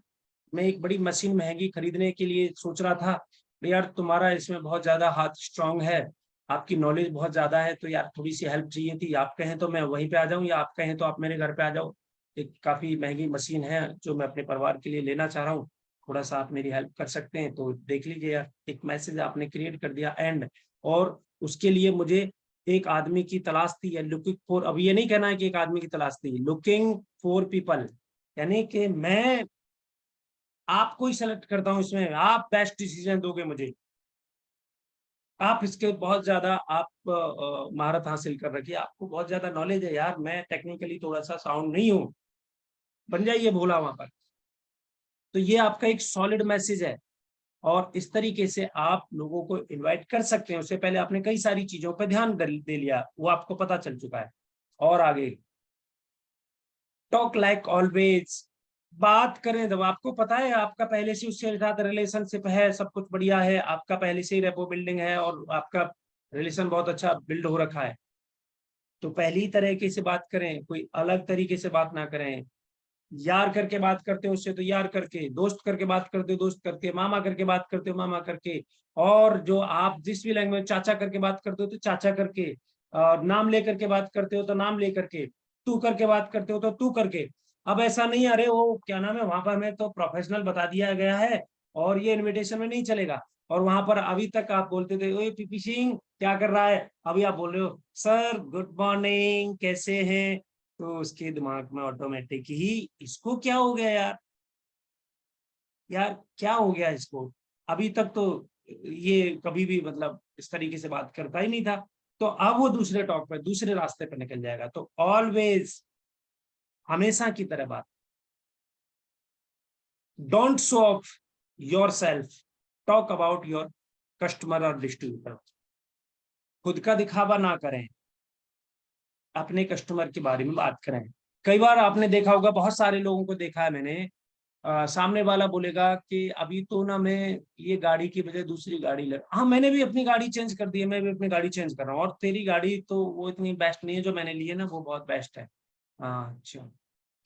मैं एक बड़ी मशीन महंगी खरीदने के लिए सोच रहा था, यार तुम्हारा इसमें बहुत ज्यादा हाथ स्ट्रांग है, आपकी नॉलेज बहुत ज्यादा है, तो यार थोड़ी सी हेल्प चाहिए थी। आप कहें तो मैं वहीं पे आ जाऊं, या आप कहें तो आप मेरे घर पे आ जाओ। एक काफी महंगी मशीन है जो मैं अपने परिवार के लिए लेना चाह रहा हूँ, थोड़ा सा आप मेरी हेल्प कर सकते हैं तो देख लीजिए यार। एक मैसेज आपने क्रिएट कर दिया एंड। और उसके लिए मुझे एक आदमी की तलाश थी, या लुकिंग फॉर, अब ये नहीं कहना है कि एक आदमी की तलाश थी, लुकिंग फॉर पीपल, यानी कि मैं आपको ही सेलेक्ट करता हूं, इसमें आप बेस्ट डिसीजन दोगे मुझे। आप इसके बहुत ज्यादा आप महारत हासिल कर रखी है, आपको बहुत ज्यादा नॉलेज है यार, मैं टेक्निकली थोड़ा सा साउंड नहीं हूँ, बन जाइए भोला वहां पर। तो ये आपका एक सॉलिड मैसेज है। और इस तरीके से आप लोगों को इनवाइट कर सकते हैं। उससे पहले आपने कई सारी चीजों पर ध्यान दे लिया, वो आपको पता चल चुका है। और आगे, टॉक लाइक ऑलवेज, बात करें जब आपको पता है आपका पहले से उसके साथ रिलेशनशिप है, सब कुछ बढ़िया है, आपका पहले से ही रेपो बिल्डिंग है और आपका रिलेशन बहुत अच्छा बिल्ड हो रखा है, तो पहली तरीके से बात करें, कोई अलग तरीके से बात ना करें। यार करके बात करते हो उससे तो यार करके, दोस्त करके बात करते हो दोस्त करके, मामा करके बात करते हो मामा करके, और जो आप जिस भी लैंग्वेज, चाचा करके बात करते हो तो चाचा करके, नाम लेकर के बात करते हो तो नाम लेकर के, तू करके बात करते हो तो तू करके। अब ऐसा नहीं अरे वो क्या नाम है, वहां पर मैं तो प्रोफेशनल बता दिया गया है और ये इनविटेशन में नहीं चलेगा। और वहां पर अभी तक आप बोलते थे ओए पीपी सिंह क्या कर रहा है, अभी आप बोल रहे हो सर गुड मॉर्निंग कैसे हैं। तो उसके दिमाग में ऑटोमेटिक ही इसको क्या हो गया यार, यार क्या हो गया इसको, अभी तक तो ये कभी भी मतलब इस तरीके से बात करता ही नहीं था। तो अब वो दूसरे टॉक पे, दूसरे रास्ते पे निकल जाएगा। तो ऑलवेज, हमेशा की तरह बात, don't show off your self, talk about your customer और डिस्ट्रीब्यूटर। खुद का दिखावा ना करें, अपने कस्टमर के बारे में बात करें। कई बार आपने देखा होगा, बहुत सारे लोगों को देखा है मैंने, सामने वाला बोलेगा कि अभी तो ना मैं ये गाड़ी की बजाय दूसरी गाड़ी ले, हाँ मैंने भी अपनी गाड़ी चेंज कर दी है, मैं भी अपनी गाड़ी चेंज कर रहा हूँ, और तेरी गाड़ी तो वो इतनी बेस्ट नहीं है, जो मैंने ली है ना वो बहुत बेस्ट है। हाँ अच्छा,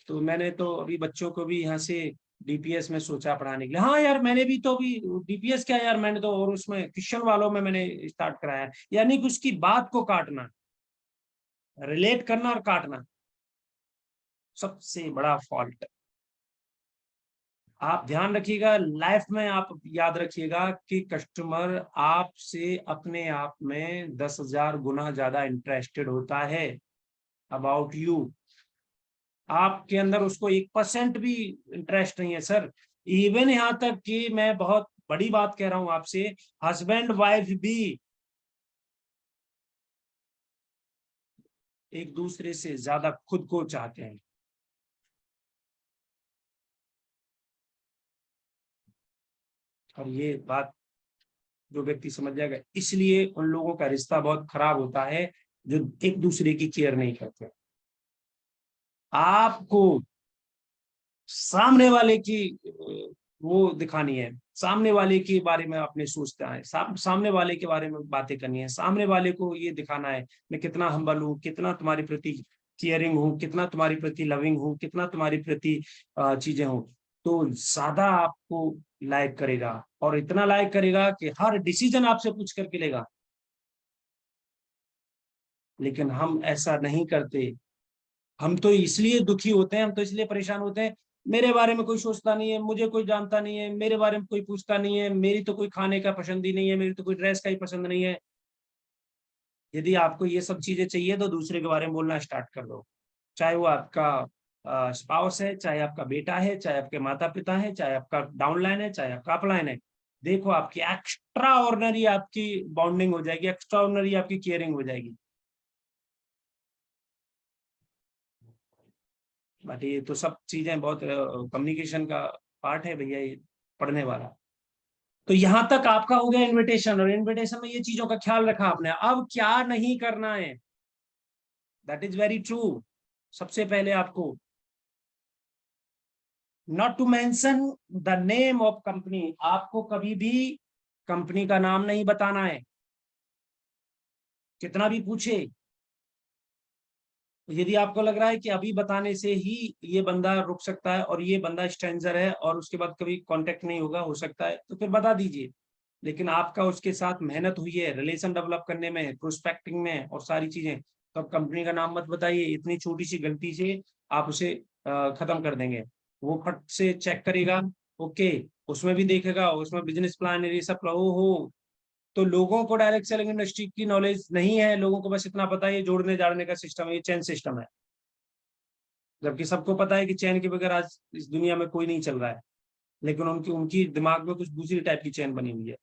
तो मैंने तो अभी बच्चों को भी यहाँ से डीपीएस में सोचा पढ़ाने के लिए। हाँ यार मैंने भी तो अभी डीपीएस क्या यार, मैंने तो और उसमें क्रिश्चियन वालों में मैंने स्टार्ट कराया है। यानी कि उसकी बात को काटना, रिलेट करना और काटना सबसे बड़ा फॉल्ट। आप ध्यान रखिएगा, लाइफ में आप याद रखिएगा कि कस्टमर आपसे अपने आप में 10,000 गुना ज्यादा इंटरेस्टेड होता है अबाउट यू। आपके अंदर उसको 1% भी इंटरेस्ट नहीं है सर। इवन यहाँ तक कि मैं बहुत बड़ी बात कह रहा हूं आपसे, हस्बैंड वाइफ भी एक दूसरे से ज्यादा खुद को चाहते हैं। और ये बात जो व्यक्ति समझ जाएगा, इसलिए उन लोगों का रिश्ता बहुत खराब होता है जो एक दूसरे की केयर नहीं करते। आपको सामने वाले की वो दिखानी है, सामने वाले के बारे में आपने सोचता है, सामने वाले के बारे में बातें करनी है, सामने वाले को ये दिखाना है मैं कितना हम्बल हूँ, कितना तुम्हारे प्रति केयरिंग हूँ, कितना तुम्हारे प्रति लविंग हूँ, कितना तुम्हारे प्रति चीजें हूँ। तो ज्यादा आपको लाइक करेगा, और इतना लाइक करेगा कि हर डिसीजन आपसे पूछ करके लेगा। लेकिन हम ऐसा नहीं करते, हम तो इसलिए दुखी होते हैं, हम तो इसलिए परेशान होते हैं, मेरे बारे में कोई सोचता नहीं है, मुझे कोई जानता नहीं है, मेरे बारे में कोई पूछता नहीं है, मेरी तो कोई खाने का पसंद ही नहीं है, मेरी तो कोई ड्रेस का ही पसंद नहीं है। यदि आपको ये सब चीजें चाहिए तो दूसरे के बारे में बोलना स्टार्ट कर दो, चाहे वो आपका स्पाउस है, चाहे आपका बेटा है, चाहे आपके माता पिता है, चाहे आपका डाउनलाइन है, चाहे आपका अपलाइन है। देखो आपकी एक्स्ट्रा ऑर्डिनरी आपकी बॉन्डिंग हो जाएगी, एक्स्ट्रा ऑर्डिनरी आपकी केयरिंग हो जाएगी। बट ये तो सब चीजें बहुत कम्युनिकेशन का पार्ट है भैया, ये पढ़ने वाला। तो यहां तक आपका हो गया इनविटेशन, और इनविटेशन में ये चीजों का ख्याल रखा आपने। अब क्या नहीं करना है, दैट इज वेरी ट्रू। सबसे पहले आपको not to mention the name of company, आपको कभी भी कंपनी का नाम नहीं बताना है, कितना भी पूछे। यदि आपको लग रहा है कि अभी बताने से ही ये बंदा रुक सकता है और ये बंदा स्ट्रेंजर है और उसके बाद कभी कांटेक्ट नहीं होगा, हो सकता है, तो फिर बता दीजिए। लेकिन आपका उसके साथ मेहनत हुई है रिलेशन डेवलप करने में, प्रोस्पेक्टिंग में और सारी चीजें, तो अब कंपनी का नाम मत बताइए। इतनी छोटी सी गलती से आप उसे खत्म कर देंगे। वो फट से चेक करेगा, ओके, उसमें भी देखेगा, उसमें बिजनेस प्लान ये सब हो। तो लोगों को डायरेक्ट सेलिंग इंडस्ट्री की नॉलेज नहीं है, लोगों को बस इतना पता है ये जोड़ने जाड़ने का सिस्टम है, ये चेन सिस्टम है। जबकि सबको पता है कि चैन के बगैर आज इस दुनिया में कोई नहीं चल रहा है, लेकिन उनकी उनकी दिमाग में कुछ दूसरी टाइप की चैन बनी हुई है।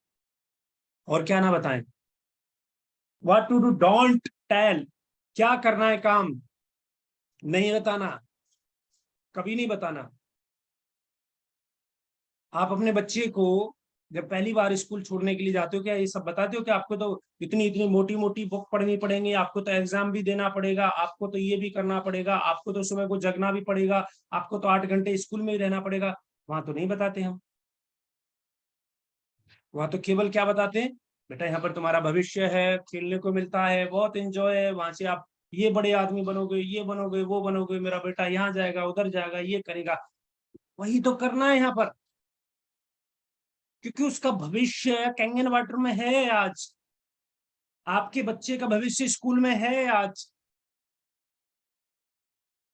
और क्या ना बताएं, what to do, don't tell, क्या करना है काम, नहीं बताना, कभी नहीं बताना। आप अपने बच्चे को जब पहली बार स्कूल छोड़ने के लिए जाते हो, क्या ये सब बताते हो कि आपको तो इतनी इतनी मोटी मोटी बुक पढ़नी पड़ेंगी, आपको तो एग्जाम भी देना पड़ेगा, आपको तो ये भी करना पड़ेगा, आपको तो सुबह को जगना भी पड़ेगा, आपको तो 8 घंटे स्कूल में ही रहना पड़ेगा? वहां तो नहीं बताते हम। वहां तो केवल क्या बताते हैं, बेटा यहाँ पर तुम्हारा भविष्य है, खेलने को मिलता है, बहुत एंजॉय है, वहां से आप ये बड़े आदमी बनोगे, ये बनोगे, वो बनोगे, मेरा बेटा यहाँ जाएगा, उधर जाएगा, ये करेगा। वही तो करना है यहाँ पर, क्योंकि उसका भविष्य कैंगन वाटर में है आज, आपके बच्चे का भविष्य स्कूल में है आज,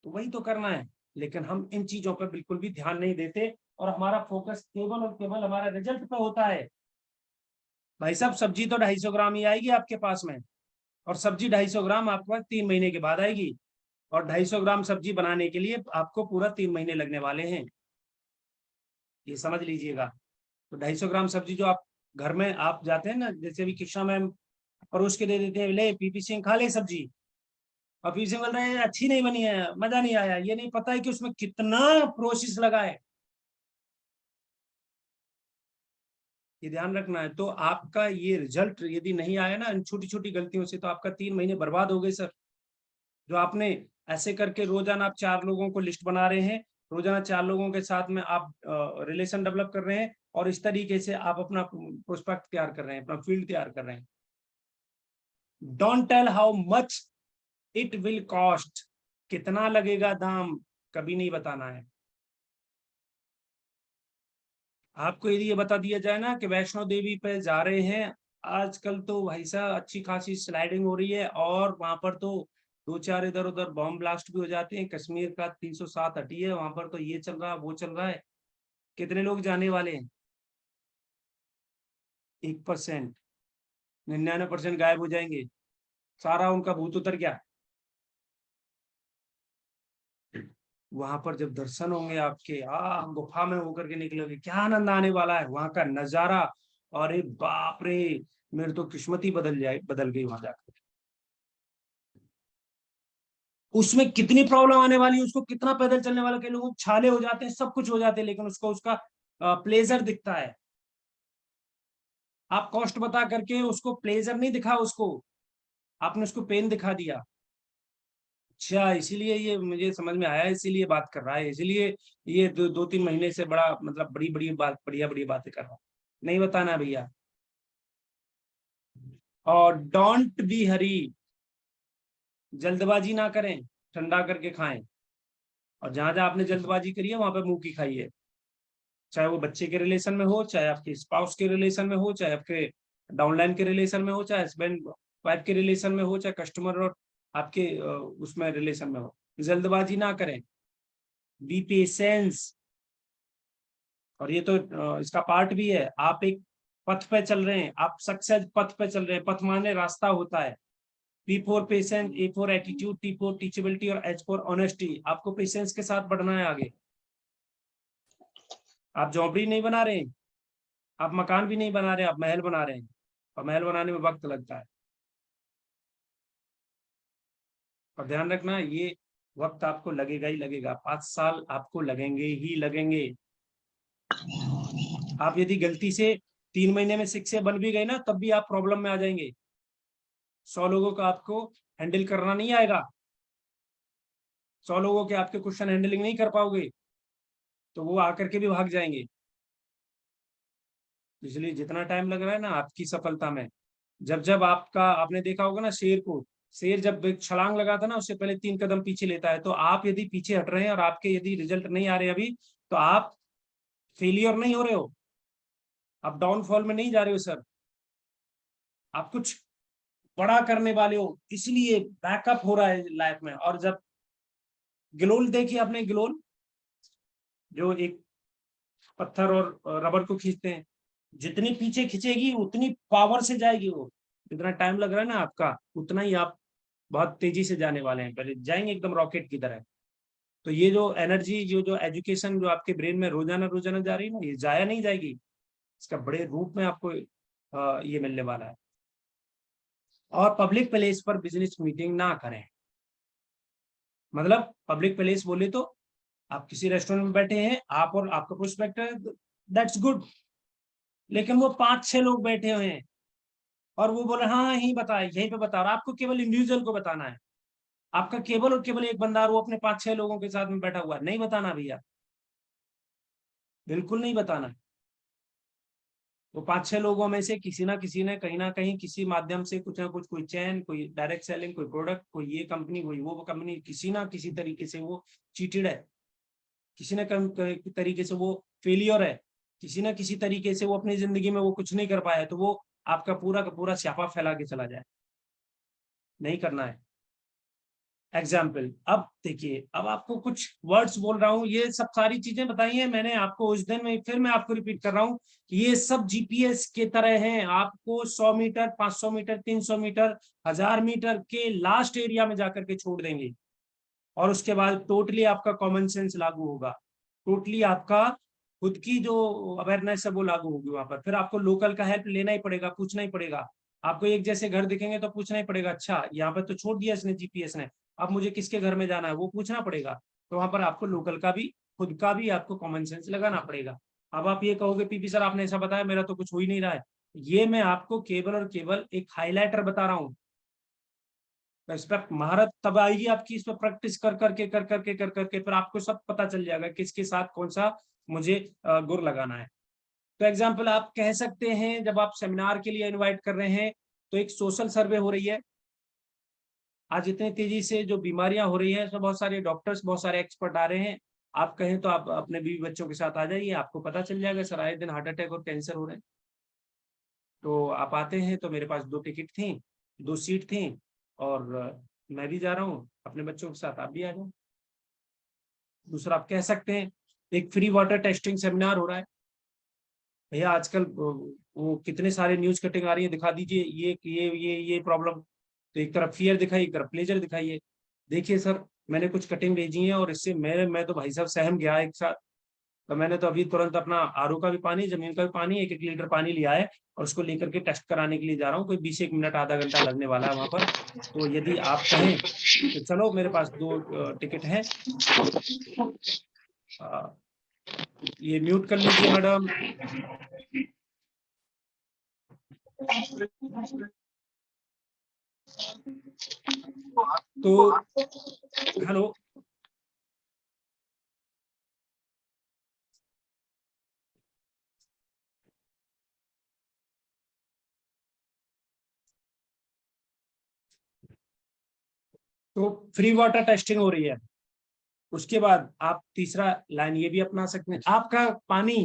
तो वही तो करना है। लेकिन हम इन चीजों पर बिल्कुल भी ध्यान नहीं देते, और हमारा फोकस केवल और केवल हमारा रिजल्ट पे होता है। भाई साहब, सब्जी तो 250 ग्राम ही आएगी आपके पास में, और सब्जी 250 ग्राम आपके पास 3 महीने के बाद आएगी, और 250 ग्राम सब्जी बनाने के लिए आपको पूरा 3 महीने लगने वाले हैं, ये समझ लीजिएगा। तो 250 ग्राम सब्जी जो आप घर में आप जाते हैं ना, जैसे अभी कृष्णा मैम परोस के दे देते हैं, ले पीपी सिंह खा ले सब्जी, और पीपी सिंह बोल रहे हैं अच्छी नहीं बनी है, मजा नहीं आया, ये नहीं पता है कि उसमें कितना प्रोसेस लगा है, ये ध्यान रखना है। तो आपका ये रिजल्ट यदि नहीं आया ना इन छोटी छोटी गलतियों से, तो आपका 3 महीने बर्बाद हो गए सर। जो आपने ऐसे करके रोजाना आप 4 लोगों को लिस्ट बना रहे हैं, रोजाना 4 लोगों के साथ में आप रिलेशन डेवलप कर रहे हैं, और इस तरीके से आप अपना प्रोस्पेक्ट तैयार कर रहे हैं, अपना फील्ड तैयार कर रहे हैं। Don't tell how much it will cost, कितना लगेगा दाम, कभी नहीं बताना है। आपको यदि ये बता दिया जाए ना कि वैष्णो देवी पे जा रहे हैं, आजकल तो भाई साहब अच्छी खासी स्लाइडिंग हो रही है, और वहां पर तो 2 4 इधर उधर बॉम्ब ब्लास्ट भी हो जाते हैं, कश्मीर का 307 हटी है, वहां पर तो ये चल रहा है, वो चल रहा है। कितने लोग जाने वाले हैं? 1%, 99% गायब हो जाएंगे, सारा उनका भूत उतर गया। वहां पर जब दर्शन होंगे आपके, गुफा में होकर के निकलोगे, क्या आनंद आने वाला है वहां का नजारा। अरे बाप रे, मेरी तो किस्मत ही बदल गई वहां जाकर। उसमें कितनी प्रॉब्लम आने वाली है, उसको कितना पैदल चलने वाला के लोग छाले हो जाते हैं, सब कुछ हो जाते हैं, लेकिन उसको उसका प्लेजर दिखता है। आप कॉस्ट बता करके उसको प्लेजर नहीं दिखा, उसको आपने उसको पेन दिखा दिया। अच्छा, इसीलिए ये मुझे समझ में आया, इसीलिए बात कर रहा है, इसीलिए ये 2 3 महीने से बड़ा मतलब बड़ी बड़ी बात, बढ़िया बढ़िया बातें कर रहा है। नहीं बताना भैया। और डोंट बी हरी, जल्दबाजी ना करें, ठंडा करके खाएं। और जहां जहां आपने जल्दबाजी करी है वहां पे मुंह की खाइए, चाहे वो बच्चे के रिलेशन में हो, चाहे आपके स्पाउस के रिलेशन में हो, चाहे आपके डाउनलाइन के रिलेशन में हो, चाहे हस्बैंड वाइफ के रिलेशन में हो, चाहे कस्टमर और आपके उसमें रिलेशन में हो। जल्दबाजी ना करें, बी पेशेंस। और ये तो इसका पार्ट भी है। आप एक पथ पे चल रहे हैं, आप सक्सेस पथ पे चल रहे हैं, पथ माने रास्ता होता है। P for patience, A for attitude, T for teachability और H फॉर ऑनेस्टी। आपको पेशेंस के साथ बढ़ना है आगे। आप झोपड़ी नहीं बना रहे हैं, आप मकान भी नहीं बना रहे, आप महल बना रहे हैं, और महल बनाने में वक्त लगता है। और ध्यान रखना, ये वक्त आपको लगेगा ही लगेगा, 5 साल आपको लगेंगे ही लगेंगे। आप यदि गलती से 3 महीने में शिक्षक बन भी गए ना, तब भी आप प्रॉब्लम में आ जाएंगे। 100 लोगों का आपको हैंडल करना नहीं आएगा, 100 लोगों के आपके क्वेश्चन हैंडलिंग नहीं कर पाओगे, तो वो आकर के भी भाग जाएंगे। इसलिए जितना टाइम लग रहा है ना आपकी सफलता में, जब जब आपका, आपने देखा होगा ना शेर को, शेर जब एक छलांग लगाता ना, उससे पहले 3 कदम पीछे लेता है। तो आप यदि पीछे हट रहे हैं और आपके यदि रिजल्ट नहीं आ रहे अभी, तो आप फेलियर नहीं हो रहे हो, आप डाउनफॉल में नहीं जा रहे हो सर, आप कुछ बड़ा करने वाले हो, इसलिए बैकअप हो रहा है लाइफ में। और जब ग्लोल देखिए आपने, ग्लोल जो एक पत्थर और रबर को खींचते हैं, जितनी पीछे खींचेगी उतनी पावर से जाएगी वो। जितना टाइम लग रहा है ना आपका, उतना ही आप बहुत तेजी से जाने वाले हैं, पहले जाएंगे एकदम रॉकेट की तरह। तो ये जो एनर्जी, जो एजुकेशन जो आपके ब्रेन में रोजाना रोजाना जा रही है ना, ये जाया नहीं जाएगी, इसका बड़े रूप में आपको ये मिलने वाला है। और पब्लिक प्लेस पर बिजनेस मीटिंग ना करें। मतलब पब्लिक प्लेस बोले तो आप किसी रेस्टोरेंट में बैठे हैं, आप और आपका प्रोस्पेक्ट है, दैट्स गुड। लेकिन वो 5-6 लोग बैठे हुए हैं और वो बोले हाँ यही बता, यहीं पे बता, और आपको केवल इंडिविजुअल को बताना है। आपका केवल और केवल एक बंदा, वो अपने 5-6 लोगों के साथ में बैठा हुआ है, नहीं बताना भैया, बिल्कुल नहीं बताना। वो 5-6 लोगों में से किसी ना किसी ने कहीं ना कहीं किसी माध्यम से कुछ ना कुछ, कोई चैन, कोई डायरेक्ट सेलिंग, कोई प्रोडक्ट, कोई ये कंपनी, कोई वो कंपनी, किसी ना किसी तरीके से वो चीटेड है, किसी न तरीके से वो फेलियर है, किसी ना किसी तरीके से वो अपनी जिंदगी में वो कुछ नहीं कर पाया, तो वो आपका पूरा का पूरा स्यापा फैला के चला जाए, नहीं करना है। एग्जाम्पल, अब देखिए, अब आपको कुछ वर्ड्स बोल रहा हूँ, ये सब सारी चीजें बताई हैं मैंने आपको उस दिन में, फिर मैं आपको रिपीट कर रहा हूँ, ये सब जीपीएस के तरह हैं। आपको 100 मीटर, 500 मीटर, 300 मीटर, 1000 मीटर के लास्ट एरिया में जाकर के छोड़ देंगे, और उसके बाद टोटली आपका कॉमन सेंस लागू होगा, टोटली आपका खुद की जो अवेयरनेस है वो लागू होगी वहां पर। फिर आपको लोकल का हेल्प लेना ही पड़ेगा, पूछना ही पड़ेगा। आपको एक जैसे घर दिखेंगे तो पूछना ही पड़ेगा, अच्छा यहाँ पर तो छोड़ दिया इसने जीपीएस ने, अब मुझे किसके घर में जाना है वो पूछना पड़ेगा। तो वहां पर आपको लोकल का भी, खुद का भी आपको कॉमन सेंस लगाना पड़ेगा। अब आप ये कहोगे पीपी सर आपने ऐसा बताया, मेरा तो कुछ हो ही नहीं रहा है। ये मैं आपको केवल और केवल एक हाईलाइटर बता रहा हूँ। इस पर महारत तब आएगी आपकी, इस पर प्रैक्टिस कर करके फिर आपको सब पता चल जाएगा किसके साथ कौन सा मुझे गुर लगाना है। तो एग्जाम्पल आप कह सकते हैं, जब आप सेमिनार के लिए इनवाइट कर रहे हैं, तो एक सोशल सर्वे हो रही है। आज इतनी तेजी से जो बीमारियां हो रही हैं, इसमें बहुत सारे डॉक्टर्स, बहुत सारे एक्सपर्ट आ रहे हैं। आप कहें तो आप अपने बीवी बच्चों के साथ आ जाइए, आपको पता चल जाएगा सर आए दिन हार्ट अटैक और कैंसर हो रहे हैं। तो आप आते हैं, तो मेरे पास 2 टिकट थी, 2 सीट थी, और मैं भी जा रहा हूँ अपने बच्चों के साथ, आप भी आ जाओ। दूसरा आप कह सकते हैं, एक फ्री वाटर टेस्टिंग सेमिनार हो रहा है। भैया आजकल वो कितने सारे न्यूज कटिंग आ रही है, दिखा दीजिए ये प्रॉब्लम। तो एक तरफ फियर दिखाइए, एक तरफ प्लेजर दिखाइए। देखिए सर, मैंने कुछ कटिंग भेजी है और इससे मैं तो भाई साहब सहम गया एक साथ। तो मैंने तो अभी तुरंत अपना आरओ का भी पानी, जमीन का भी पानी, 1-1 लीटर पानी लिया है, और उसको लेकर के टेस्ट कराने के लिए जा रहा हूँ। कोई 20-1 मिनट, आधा घंटा लगने वाला है वहां पर। तो यदि आप कहें तो चलो, मेरे पास 2 टिकट है। ये म्यूट कर लीजिए मैडम। तो हेलो, तो फ्री वाटर टेस्टिंग हो रही है। उसके बाद आप तीसरा लाइन ये भी अपना सकते हैं, आपका पानी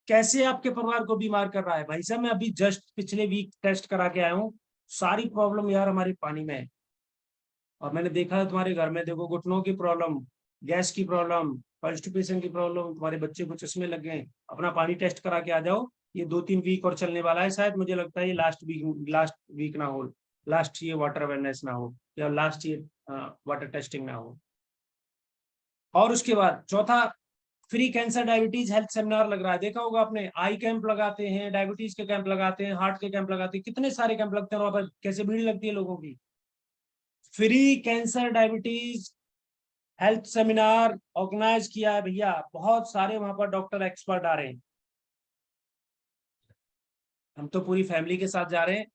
कैसे आपके परिवार को बीमार कर रहा है। भाई साहब मैं अभी जस्ट पिछले वीक टेस्ट करा के आया हूँ, सारी प्रॉब्लम यार हमारे पानी में है। और मैंने देखा है तुम्हारे घर में, देखो घुटनों की प्रॉब्लम, गैस की प्रॉब्लम, कॉन्स्टिपेशन की प्रॉब्लम, तुम्हारे बच्चे को चश्मे लग गए। अपना पानी टेस्ट करा के आ जाओ। ये 2-3 वीक और चलने वाला है शायद, मुझे लगता है ये लास्ट वीक ना हो, लास्ट ये वाटर अवेयरनेस ना हो, या लास्ट ये वाटर टेस्टिंग ना हो। और उसके बाद चौथा, free cancer diabetes health seminar लग रहा है, देखा होगा आपने। आई कैंप लगाते हैं, डायबिटीज के कैंप लगाते हैं, हार्ट के कैंप लगाते हैं, कितने सारे कैंप लगते हैं वहां पर, कैसे भीड़ लगती है लोगों की। Free cancer diabetes health seminar organise किया है भैया, बहुत सारे वहां पर डॉक्टर एक्सपर्ट आ रहे हैं। हम तो पूरी फैमिली के साथ जा रहे हैं।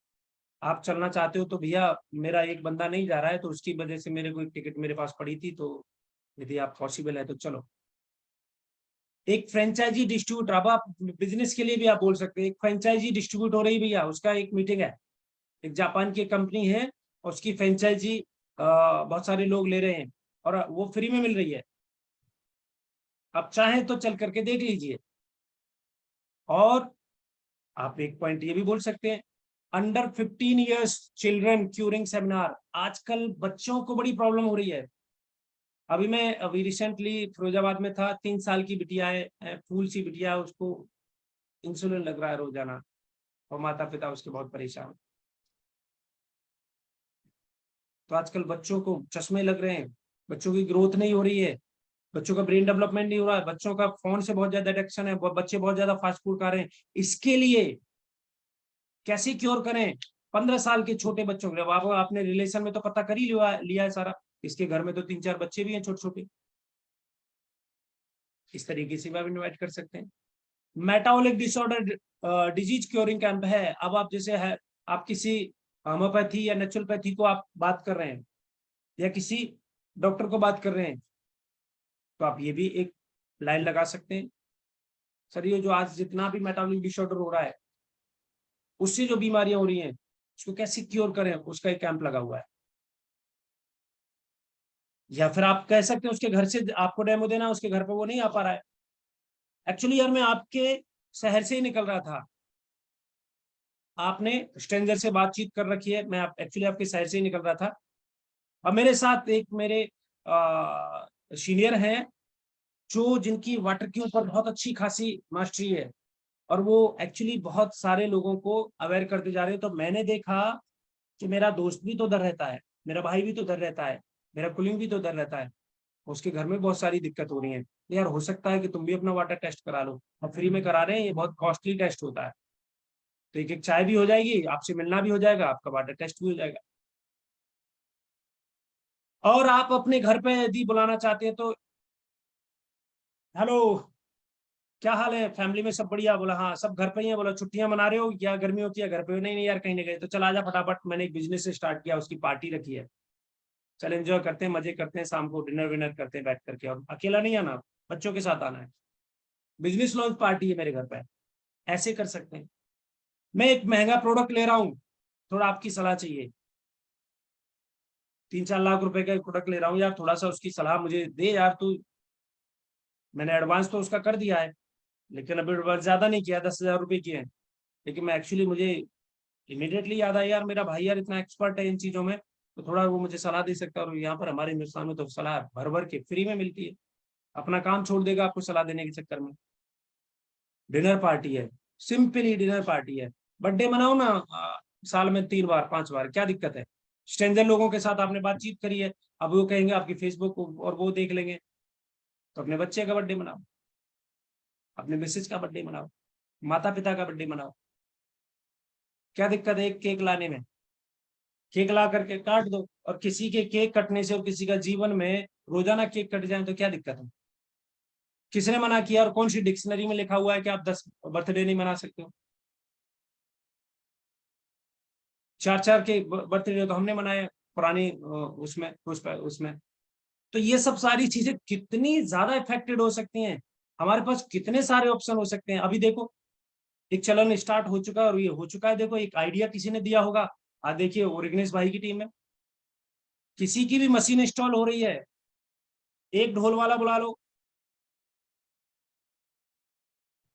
आप चलना चाहते हो तो भैया, मेरा एक बंदा नहीं जा रहा है, तो उसकी वजह से मेरे को एक टिकट मेरे पास पड़ी थी, तो यदि आप पॉसिबल है तो चलो। एक फ्रेंचाइजी डिस्ट्रीब्यूटर, अब आप बिजनेस के लिए भी आप बोल सकते हैं, एक फ्रेंचाइजी डिस्ट्रीब्यूट हो रही भैया, उसका एक मीटिंग है। एक जापान की कंपनी है, और उसकी फ्रेंचाइजी बहुत सारे लोग ले रहे हैं, और वो फ्री में मिल रही है। आप चाहें तो चल करके देख लीजिए। और आप एक पॉइंट ये भी बोल सकते हैं, under 15 years children curing seminar. आजकल बच्चों को बड़ी प्रॉब्लम हो रही है। अभी रिसेंटली फिरोजाबाद में था, 3 साल की बिटिया है, फूल सी बिटिया है, उसको इंसुलिन लग रहा है रोजाना, और माता पिता उसके बहुत परेशान। तो आजकल बच्चों को चश्मे लग रहे हैं, बच्चों की ग्रोथ नहीं हो रही है, बच्चों का ब्रेन डेवलपमेंट नहीं हो रहा है, बच्चों का फोन से बहुत ज्यादा एडिक्शन है, बच्चे बहुत ज्यादा फास्ट फूड खा रहे हैं। इसके लिए कैसे क्योर करें? 15 साल के छोटे बच्चों के, आप अपने रिलेशन में तो पता कर ही लिया है सारा। इसके घर में तो 3-4 बच्चे भी हैं छोटे छोटे, इस तरीके से भी आप इन्वाइट कर सकते हैं। Metabolic disorder disease curing camp है। अब आप जैसे है, आप किसी होम्योपैथी या नेचुरोपैथी को आप बात कर रहे हैं, या किसी डॉक्टर को बात कर रहे हैं, तो आप ये भी एक लाइन लगा सकते हैं, सर ये जो आज जितना भी मेटाबॉलिक डिसऑर्डर हो रहा है, उससे जो बीमारियां हो रही हैं, उसको कैसे क्योर करें, उसका एक कैंप लगा हुआ है। या फिर आप कह सकते हैं उसके घर से आपको डेमो देना, उसके घर पर वो नहीं आ पा रहा है। एक्चुअली यार मैं आपके शहर से ही निकल रहा था, आपने स्ट्रेंजर से बातचीत कर रखी है, मैं एक्चुअली आपके शहर से ही निकल रहा था। और मेरे साथ एक मेरे सीनियर हैं, जो जिनकी वाटर के ऊपर बहुत अच्छी खासी मास्टरी है, और वो एक्चुअली बहुत सारे लोगों को अवेयर करते जा रहे हैं। तो मैंने देखा कि मेरा दोस्त भी तो उधर रहता है, मेरा भाई भी तो उधर रहता है, मेरा कुलिंग भी तो उधर रहता है, उसके घर में बहुत सारी दिक्कत हो रही है। यार हो सकता है कि तुम भी अपना वाटर टेस्ट करा लो, और फ्री में करा रहे हैं, ये बहुत कॉस्टली टेस्ट होता है। तो एक एक चाय भी हो जाएगी, आपसे मिलना भी हो जाएगा, आपका वाटर टेस्ट भी हो जाएगा। और आप अपने घर पे यदि बुलाना चाहते हैं तो, हेलो क्या हाल है, फैमिली में सब बढ़िया? बोला हाँ सब घर पे ही है। बोला छुट्टियां मना रहे हो क्या, गर्मी होती है घर पे? नहीं नहीं यार कहीं नहीं गए। तो चल आजा फटाफट, मैंने एक बिजनेस स्टार्ट किया, उसकी पार्टी रखी है, चल एंजॉय करते हैं, मजे करते हैं, शाम को डिनर विनर करते हैं बैठ करके। और अकेला नहीं आना, बच्चों के साथ आना है, बिजनेस लॉन्च पार्टी है मेरे घर पे। ऐसे कर सकते हैं। मैं एक महंगा प्रोडक्ट ले रहा हूँ, थोड़ा आपकी सलाह चाहिए। 3-4 लाख रुपए का प्रोडक्ट ले रहा हूँ यार, थोड़ा सा उसकी सलाह मुझे दे यार तू। मैंने एडवांस तो उसका कर दिया है, लेकिन अभी एडवांस ज्यादा नहीं किया, 10,000 रुपए किए हैं। लेकिन मैं एक्चुअली मुझे इमीडिएटली याद आया यार, मेरा भाई यार इतना एक्सपर्ट है इन चीजों में, तो थोड़ा वो मुझे सलाह दे सकता है। और यहाँ पर हमारे हिंदुस्तान में तो सलाह भर भर के फ्री में मिलती है, अपना काम छोड़ देगा आपको सलाह देने के चक्कर में। डिनर पार्टी है, सिंपली डिनर पार्टी है। बर्थडे मनाओ ना, साल में 3 बार 5 बार, क्या दिक्कत है? स्ट्रेंजर लोगों के साथ आपने बातचीत करी है, अब वो कहेंगे आपकी फेसबुक और वो देख लेंगे, तो अपने बच्चे का बर्थडे मनाओ, अपने मिसेज का बर्थडे मनाओ, माता पिता का बर्थडे मनाओ। क्या दिक्कत है एक केक लाने में? केक ला करके काट दो। और किसी के केक कटने से और किसी का जीवन में रोजाना केक कट जाए तो क्या दिक्कत है? किसने मना किया, और कौन सी डिक्शनरी में लिखा हुआ है कि आप 10 बर्थडे नहीं मना सकते हो? 4-4 के बर्थडे तो हमने मनाए पुरानी उसमें। तो ये सब सारी चीजें कितनी ज्यादा इफेक्टेड हो सकती हैं, हमारे पास कितने सारे ऑप्शन हो सकते हैं। अभी देखो एक चलन स्टार्ट हो चुका है, और ये हो चुका है, देखो एक आइडिया किसी ने दिया होगा। आज देखिए ओरिगनेस भाई की टीम है, किसी की भी मशीन इंस्टॉल हो रही है, एक ढोल वाला बुला लो,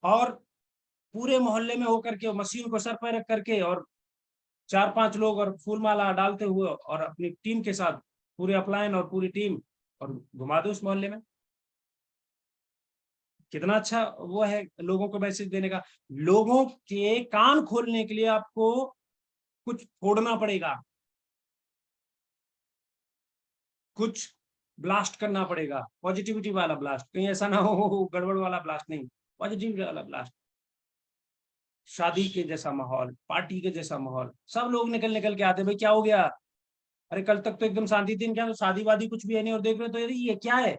और पूरे मोहल्ले में होकर के मशीन को सर पर रख करके, और 4-5 लोग और फूल माला डालते हुए और अपनी टीम के साथ पूरे अपलाइन और पूरी टीम और घुमा दो उस मोहल्ले में। कितना अच्छा वो है लोगों को मैसेज देने का। लोगों के कान खोलने के लिए आपको कुछ फोड़ना पड़ेगा, कुछ ब्लास्ट करना पड़ेगा, पॉजिटिविटी वाला ब्लास्ट, कहीं ऐसा ना हो गड़बड़ वाला ब्लास्ट नहीं, पॉजिटिविटी वाला ब्लास्ट। शादी के जैसा माहौल, पार्टी के जैसा माहौल, सब लोग निकल निकल के आते, भाई क्या हो गया, अरे कल तक तो एकदम शांति थी, क्या तो शादी वादी कुछ भी है नहीं, और देख रहे तो ये क्या है,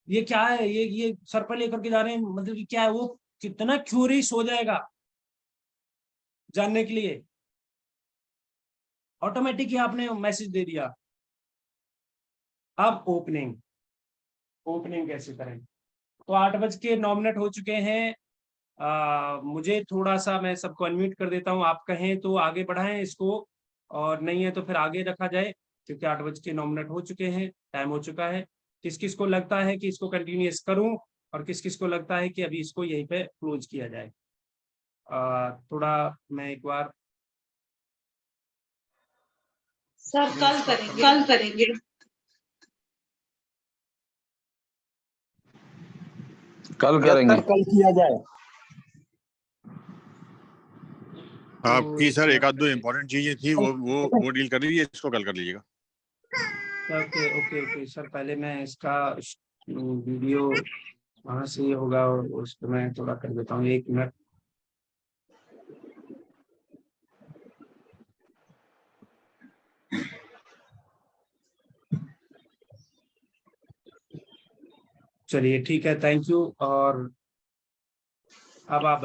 ये क्या है, ये सर पर लेकर के जा रहे हैं, मतलब कि क्या है, वो कितना क्यूरियस हो जाएगा जानने के लिए। ऑटोमेटिक ही आपने मैसेज दे दिया। अब ओपनिंग, ओपनिंग कैसे करें? तो 8 बज के 9 मिनट हो चुके हैं। मुझे थोड़ा सा, मैं सबको अनम्यूट कर देता हूँ, आप कहें तो आगे बढ़ाएं इसको, और नहीं है तो फिर आगे रखा जाए, क्योंकि 8 बज के 9 मिनट हो चुके हैं, टाइम हो चुका है। किस किस को लगता है कि इसको कंटिन्यूस करूं, और किस किस को लगता है कि अभी इसको यहीं पे क्लोज किया जाए? थोड़ा मैं एक बार सर कल करेंगे। कल करेंगे। कल करेंगे। कल किया जाए। आपकी सर एक आध दो इम्पोर्टेंट चीजें थी, वो डील कर लीजिए, इसको कल कर लीजिएगा। ओके ओके ओके सर, पहले मैं इसका वीडियो वहां से ये होगा, और उसको मैं थोड़ा कर देता हूँ, 1 मिनट। चलिए ठीक है, थैंक यू। और अब आप